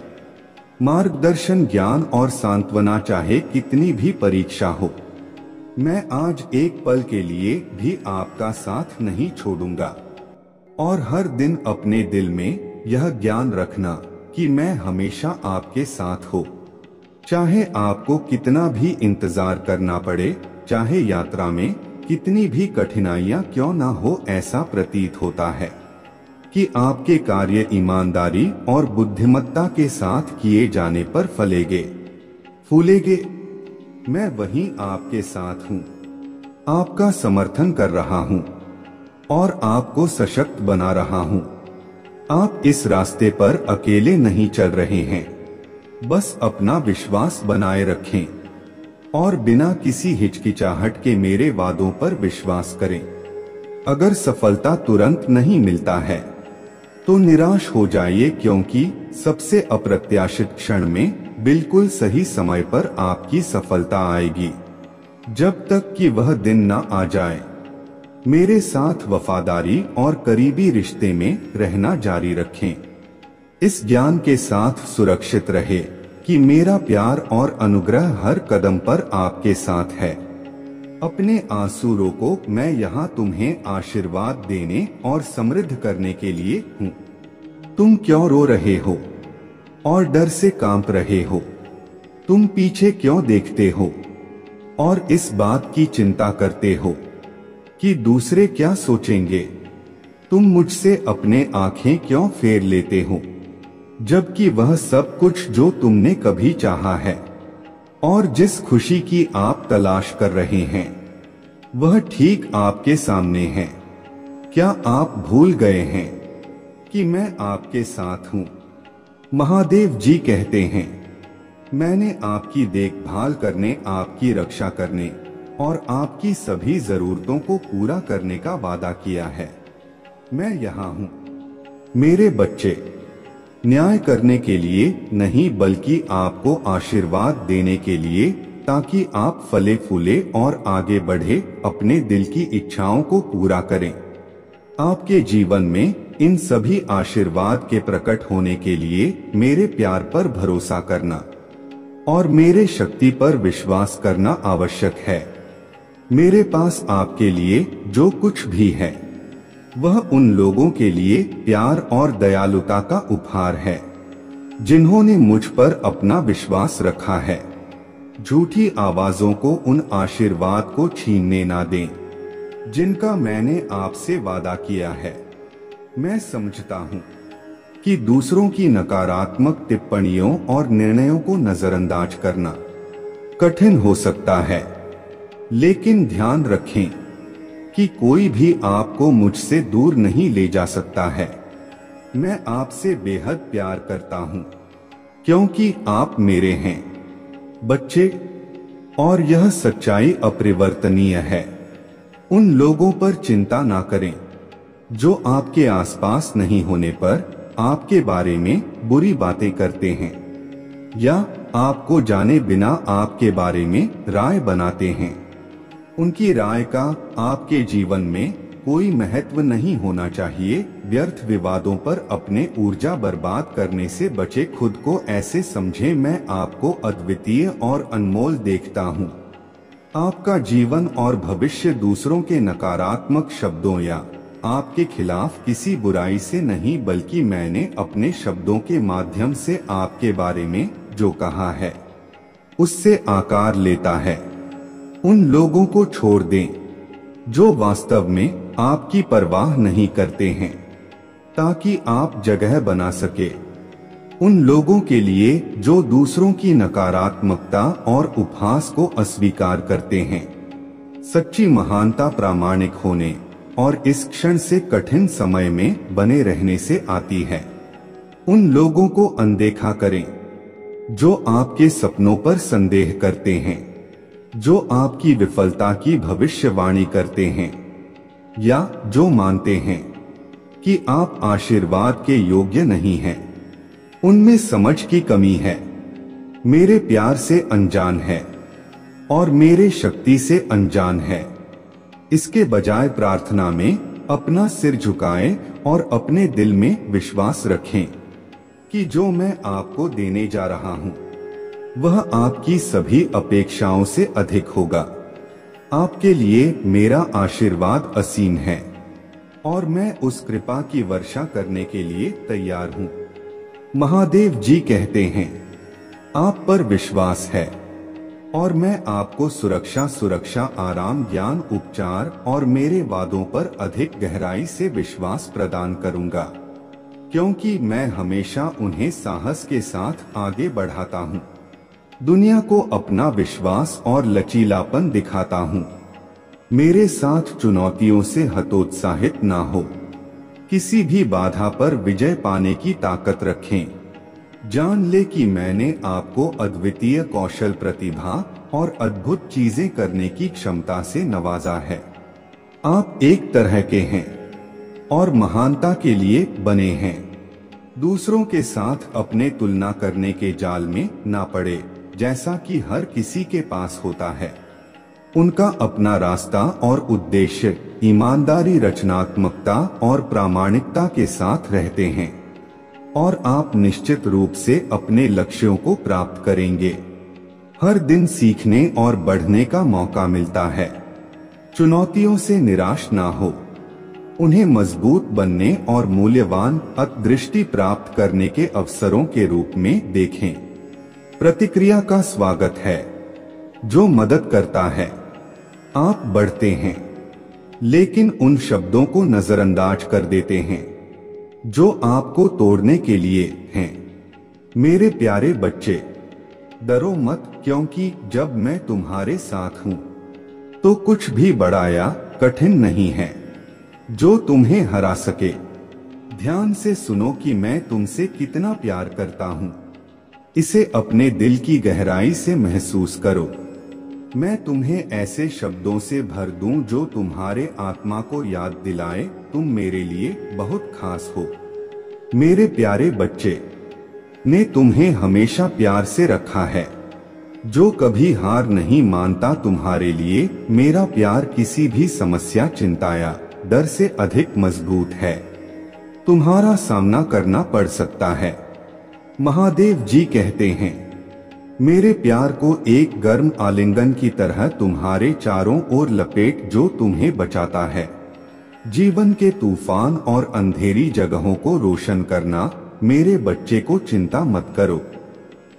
मार्गदर्शन, ज्ञान और सांत्वना चाहे कितनी भी परीक्षा हो, मैं आज एक पल के लिए भी आपका साथ नहीं छोड़ूंगा। और हर दिन अपने दिल में यह ज्ञान रखना कि मैं हमेशा आपके साथ हूँ। चाहे आपको कितना भी इंतजार करना पड़े, चाहे यात्रा में कितनी भी कठिनाइयां क्यों ना हो, ऐसा प्रतीत होता है कि आपके कार्य ईमानदारी और बुद्धिमत्ता के साथ किए जाने पर फूलेगे। मैं वहीं आपके साथ हूँ, आपका समर्थन कर रहा हूँ और आपको सशक्त बना रहा हूँ। आप इस रास्ते पर अकेले नहीं चल रहे हैं। बस अपना विश्वास बनाए रखें और बिना किसी हिचकिचाहट के मेरे वादों पर विश्वास करें। अगर सफलता तुरंत नहीं मिलता है तो निराश हो जाइए, क्योंकि सबसे अप्रत्याशित क्षण में बिल्कुल सही समय पर आपकी सफलता आएगी। जब तक कि वह दिन न आ जाए, मेरे साथ वफादारी और करीबी रिश्ते में रहना जारी रखें। इस ज्ञान के साथ सुरक्षित रहे कि मेरा प्यार और अनुग्रह हर कदम पर आपके साथ है। अपने आंसू रोको, मैं यहाँ तुम्हें आशीर्वाद देने और समृद्ध करने के लिए हूँ। तुम क्यों रो रहे हो और डर से कांप रहे हो? तुम पीछे क्यों देखते हो और इस बात की चिंता करते हो कि दूसरे क्या सोचेंगे? तुम मुझसे अपने आंखें क्यों फेर लेते हो, जबकि वह सब कुछ जो तुमने कभी चाहा है और जिस खुशी की आप तलाश कर रहे हैं, वह ठीक आपके सामने है। क्या आप भूल गए हैं कि मैं आपके साथ हूँ? महादेव जी कहते हैं, मैंने आपकी देखभाल करने, आपकी रक्षा करने और आपकी सभी जरूरतों को पूरा करने का वादा किया है। मैं यहाँ हूँ मेरे बच्चे, न्याय करने के लिए नहीं बल्कि आपको आशीर्वाद देने के लिए, ताकि आप फले फूले और आगे बढ़े, अपने दिल की इच्छाओं को पूरा करें। आपके जीवन में इन सभी आशीर्वाद के प्रकट होने के लिए मेरे प्यार पर भरोसा करना और मेरे शक्ति पर विश्वास करना आवश्यक है। मेरे पास आपके लिए जो कुछ भी है वह उन लोगों के लिए प्यार और दयालुता का उपहार है जिन्होंने मुझ पर अपना विश्वास रखा है। झूठी आवाजों को उन आशीर्वाद को छीनने ना दें जिनका मैंने आपसे वादा किया है। मैं समझता हूँ कि दूसरों की नकारात्मक टिप्पणियों और निर्णयों को नजरअंदाज करना कठिन हो सकता है, लेकिन ध्यान रखें कि कोई भी आपको मुझसे दूर नहीं ले जा सकता है। मैं आपसे बेहद प्यार करता हूँ क्योंकि आप मेरे हैं बच्चे, और यह सच्चाई अपरिवर्तनीय है। उन लोगों पर चिंता ना करें जो आपके आसपास नहीं होने पर आपके बारे में बुरी बातें करते हैं या आपको जाने बिना आपके बारे में राय बनाते हैं। उनकी राय का आपके जीवन में कोई महत्व नहीं होना चाहिए। व्यर्थ विवादों पर अपने ऊर्जा बर्बाद करने से बचे। खुद को ऐसे समझें, मैं आपको अद्वितीय और अनमोल देखता हूँ। आपका जीवन और भविष्य दूसरों के नकारात्मक शब्दों या आपके खिलाफ किसी बुराई से नहीं, बल्कि मैंने अपने शब्दों के माध्यम से आपके बारे में जो कहा है उससे आकार लेता है। उन लोगों को छोड़ दें जो वास्तव में आपकी परवाह नहीं करते हैं ताकि आप जगह बना सके उन लोगों के लिए जो दूसरों की नकारात्मकता और उपहास को अस्वीकार करते हैं। सच्ची महानता प्रामाणिक होने और इस क्षण से कठिन समय में बने रहने से आती है। उन लोगों को अनदेखा करें जो आपके सपनों पर संदेह करते हैं, जो आपकी विफलता की भविष्यवाणी करते हैं या जो मानते हैं कि आप आशीर्वाद के योग्य नहीं हैं। उनमें समझ की कमी है, मेरे प्यार से अनजान है और मेरे शक्ति से अनजान है। इसके बजाय प्रार्थना में अपना सिर झुकाएं और अपने दिल में विश्वास रखें कि जो मैं आपको देने जा रहा हूं वह आपकी सभी अपेक्षाओं से अधिक होगा। आपके लिए मेरा आशीर्वाद असीम है और मैं उस कृपा की वर्षा करने के लिए तैयार हूं। महादेव जी कहते हैं, आप पर विश्वास है और मैं आपको सुरक्षा, आराम, ज्ञान, उपचार और मेरे वादों पर अधिक गहराई से विश्वास प्रदान करूंगा, क्योंकि मैं हमेशा उन्हें साहस के साथ आगे बढ़ाता हूं। दुनिया को अपना विश्वास और लचीलापन दिखाता हूं। मेरे साथ चुनौतियों से हतोत्साहित ना हो। किसी भी बाधा पर विजय पाने की ताकत रखें। जान ले कि मैंने आपको अद्वितीय कौशल, प्रतिभा और अद्भुत चीजें करने की क्षमता से नवाजा है। आप एक तरह के हैं और महानता के लिए बने हैं। दूसरों के साथ अपने तुलना करने के जाल में ना पड़े, जैसा कि हर किसी के पास होता है। उनका अपना रास्ता और उद्देश्य ईमानदारी, रचनात्मकता और प्रामाणिकता के साथ रहते हैं और आप निश्चित रूप से अपने लक्ष्यों को प्राप्त करेंगे। हर दिन सीखने और बढ़ने का मौका मिलता है। चुनौतियों से निराश ना हो, उन्हें मजबूत बनने और मूल्यवान दृष्टि प्राप्त करने के अवसरों के रूप में देखें। प्रतिक्रिया का स्वागत है जो मदद करता है। आप बढ़ते हैं लेकिन उन शब्दों को नजरअंदाज कर देते हैं जो आपको तोड़ने के लिए हैं। मेरे प्यारे बच्चे, डरो मत, क्योंकि जब मैं तुम्हारे साथ हूं तो कुछ भी बड़ा या कठिन नहीं है जो तुम्हें हरा सके। ध्यान से सुनो कि मैं तुमसे कितना प्यार करता हूं। इसे अपने दिल की गहराई से महसूस करो। मैं तुम्हें ऐसे शब्दों से भर दूं जो तुम्हारे आत्मा को याद दिलाए तुम मेरे लिए बहुत खास हो। मेरे प्यारे बच्चे, ने तुम्हें हमेशा प्यार से रखा है। जो कभी हार नहीं मानता तुम्हारे लिए मेरा प्यार किसी भी समस्या, चिंता या डर से अधिक मजबूत है। तुम्हारा सामना करना पड़ सकता है। महादेव जी कहते हैं, मेरे प्यार को एक गर्म आलिंगन की तरह तुम्हारे चारों ओर लपेट जो तुम्हें बचाता है। जीवन के तूफान और अंधेरी जगहों को रोशन करना। मेरे बच्चे को चिंता मत करो,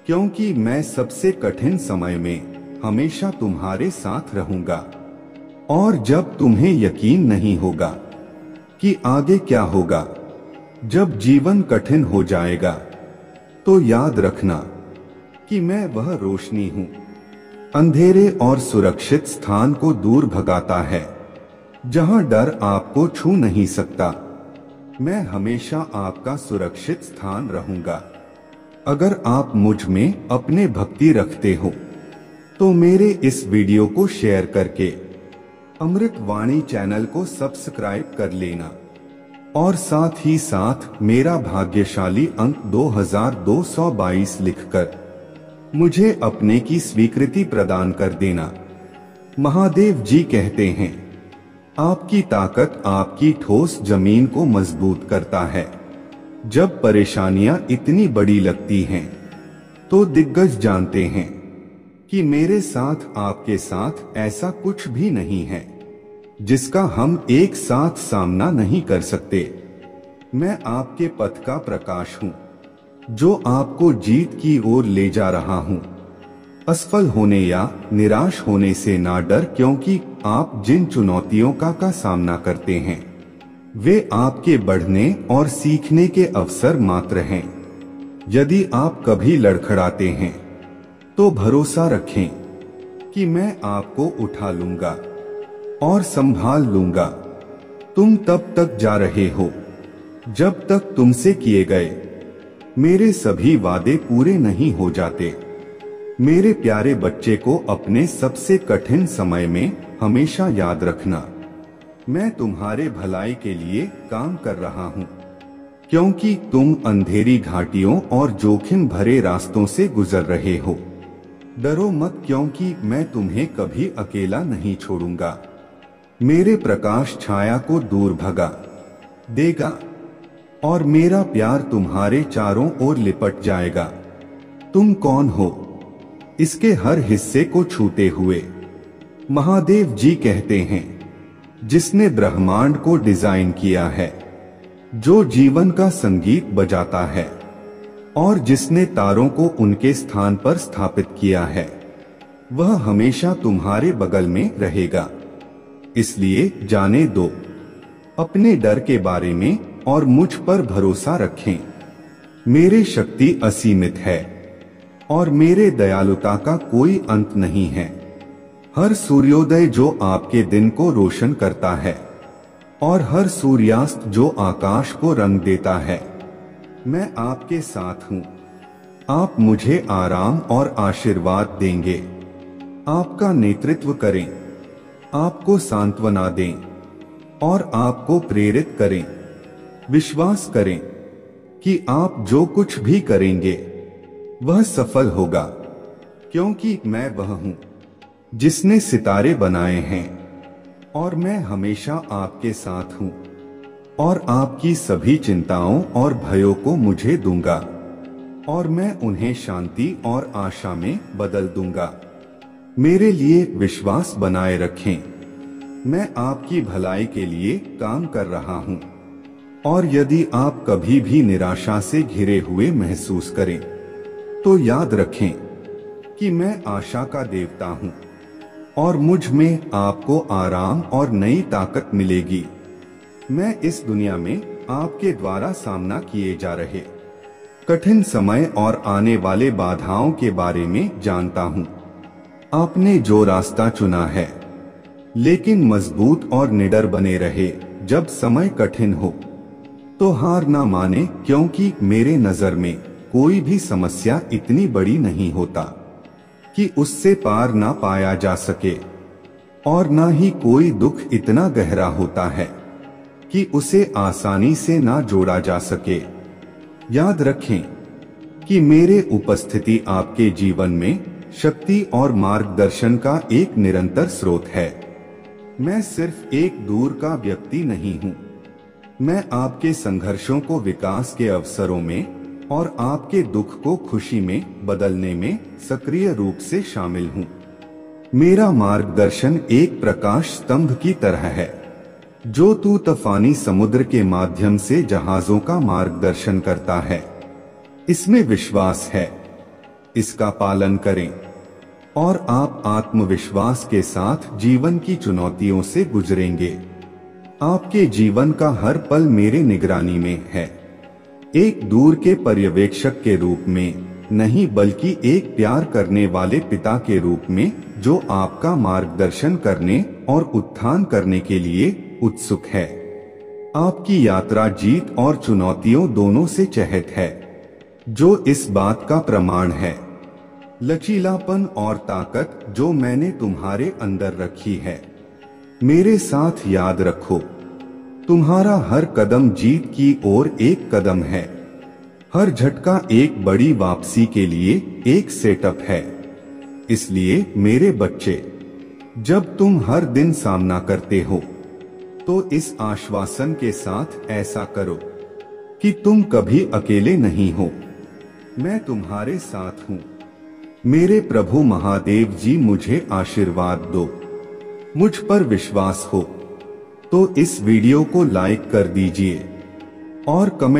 क्योंकि मैं सबसे कठिन समय में हमेशा तुम्हारे साथ रहूंगा। और जब तुम्हें यकीन नहीं होगा कि आगे क्या होगा, जब जीवन कठिन हो जाएगा, तो याद रखना कि मैं वह रोशनी हूं। अंधेरे और सुरक्षित स्थान को दूर भगाता है जहां डर आपको छू नहीं सकता। मैं हमेशा आपका सुरक्षित स्थान रहूंगा। अगर आप मुझ में अपने भक्ति रखते हो तो मेरे इस वीडियो को शेयर करके अमृत वाणी चैनल को सब्सक्राइब कर लेना और साथ ही साथ मेरा भाग्यशाली अंक 2222 लिखकर मुझे अपने की स्वीकृति प्रदान कर देना। महादेव जी कहते हैं, आपकी ताकत आपकी ठोस जमीन को मजबूत करता है। जब परेशानियां इतनी बड़ी लगती हैं, तो दिग्गज जानते हैं कि मेरे साथ, आपके साथ ऐसा कुछ भी नहीं है जिसका हम एक साथ सामना नहीं कर सकते। मैं आपके पथ का प्रकाश हूं जो आपको जीत की ओर ले जा रहा हूं। असफल होने या निराश होने से ना डर, क्योंकि आप जिन चुनौतियों का सामना करते हैं वे आपके बढ़ने और सीखने के अवसर मात्र हैं। यदि आप कभी लड़खड़ाते हैं तो भरोसा रखें कि मैं आपको उठा लूंगा और संभाल लूंगा। तुम तब तक जा रहे हो जब तक तुमसे किए गए मेरे सभी वादे पूरे नहीं हो जाते। मेरे प्यारे बच्चे को अपने सबसे कठिन समय में हमेशा याद रखना, मैं तुम्हारे भलाई के लिए काम कर रहा हूँ, क्योंकि तुम अंधेरी घाटियों और जोखिम भरे रास्तों से गुजर रहे हो। डरो मत, क्योंकि मैं तुम्हें कभी अकेला नहीं छोड़ूंगा। मेरे प्रकाश छाया को दूर भगा देगा और मेरा प्यार तुम्हारे चारों ओर लिपट जाएगा। तुम कौन हो इसके हर हिस्से को छूते हुए? महादेव जी कहते हैं, जिसने ब्रह्मांड को डिजाइन किया है, जो जीवन का संगीत बजाता है और जिसने तारों को उनके स्थान पर स्थापित किया है, वह हमेशा तुम्हारे बगल में रहेगा। इसलिए जाने दो अपने डर के बारे में और मुझ पर भरोसा रखें। मेरी शक्ति असीमित है और मेरे दयालुता का कोई अंत नहीं है। हर सूर्योदय जो आपके दिन को रोशन करता है और हर सूर्यास्त जो आकाश को रंग देता है, मैं आपके साथ हूँ। आप मुझे आराम और आशीर्वाद देंगे, आपका नेतृत्व करें, आपको सांत्वना दें और आपको प्रेरित करें। विश्वास करें कि आप जो कुछ भी करेंगे वह सफल होगा, क्योंकि मैं वह हूं जिसने सितारे बनाए हैं और मैं हमेशा आपके साथ हूं और आपकी सभी चिंताओं और भयों को मुझे दूंगा और मैं उन्हें शांति और आशा में बदल दूंगा। मेरे लिए विश्वास बनाए रखें, मैं आपकी भलाई के लिए काम कर रहा हूं। और यदि आप कभी भी निराशा से घिरे हुए महसूस करें तो याद रखें कि मैं आशा का देवता हूं और मुझ में आपको आराम और नई ताकत मिलेगी। मैं इस दुनिया में आपके द्वारा सामना किए जा रहे कठिन समय और आने वाले बाधाओं के बारे में जानता हूं। आपने जो रास्ता चुना है, लेकिन मजबूत और निडर बने रहे। जब समय कठिन हो तो हार ना माने, क्योंकि मेरे नजर में कोई भी समस्या इतनी बड़ी नहीं होता कि उससे पार ना पाया जा सके, और ना ही कोई दुख इतना गहरा होता है कि उसे आसानी से ना जोड़ा जा सके। याद रखें कि मेरे उपस्थिति आपके जीवन में शक्ति और मार्गदर्शन का एक निरंतर स्रोत है। मैं सिर्फ एक दूर का व्यक्ति नहीं हूँ, मैं आपके संघर्षों को विकास के अवसरों में और आपके दुख को खुशी में बदलने में सक्रिय रूप से शामिल हूँ। मेरा मार्गदर्शन एक प्रकाश स्तंभ की तरह है जो तूफानी समुद्र के माध्यम से जहाजों का मार्गदर्शन करता है। इसमें विश्वास है, इसका पालन करें और आप आत्मविश्वास के साथ जीवन की चुनौतियों से गुजरेंगे। आपके जीवन का हर पल मेरे निगरानी में है, एक दूर के पर्यवेक्षक के रूप में नहीं, बल्कि एक प्यार करने वाले पिता के रूप में जो आपका मार्गदर्शन करने और उत्थान करने के लिए उत्सुक है। आपकी यात्रा जीत और चुनौतियों दोनों से चहत है, जो इस बात का प्रमाण है। लचीलापन और ताकत जो मैंने तुम्हारे अंदर रखी है, मेरे साथ याद रखो। तुम्हारा हर कदम जीत की ओर एक कदम है, हर झटका एक बड़ी वापसी के लिए एक सेटअप है। इसलिए मेरे बच्चे, जब तुम हर दिन सामना करते हो तो इस आश्वासन के साथ ऐसा करो कि तुम कभी अकेले नहीं हो, मैं तुम्हारे साथ हूँ। मेरे प्रभु महादेव जी मुझे आशीर्वाद दो। मुझ पर विश्वास हो तो इस वीडियो को लाइक कर दीजिए और कमेंट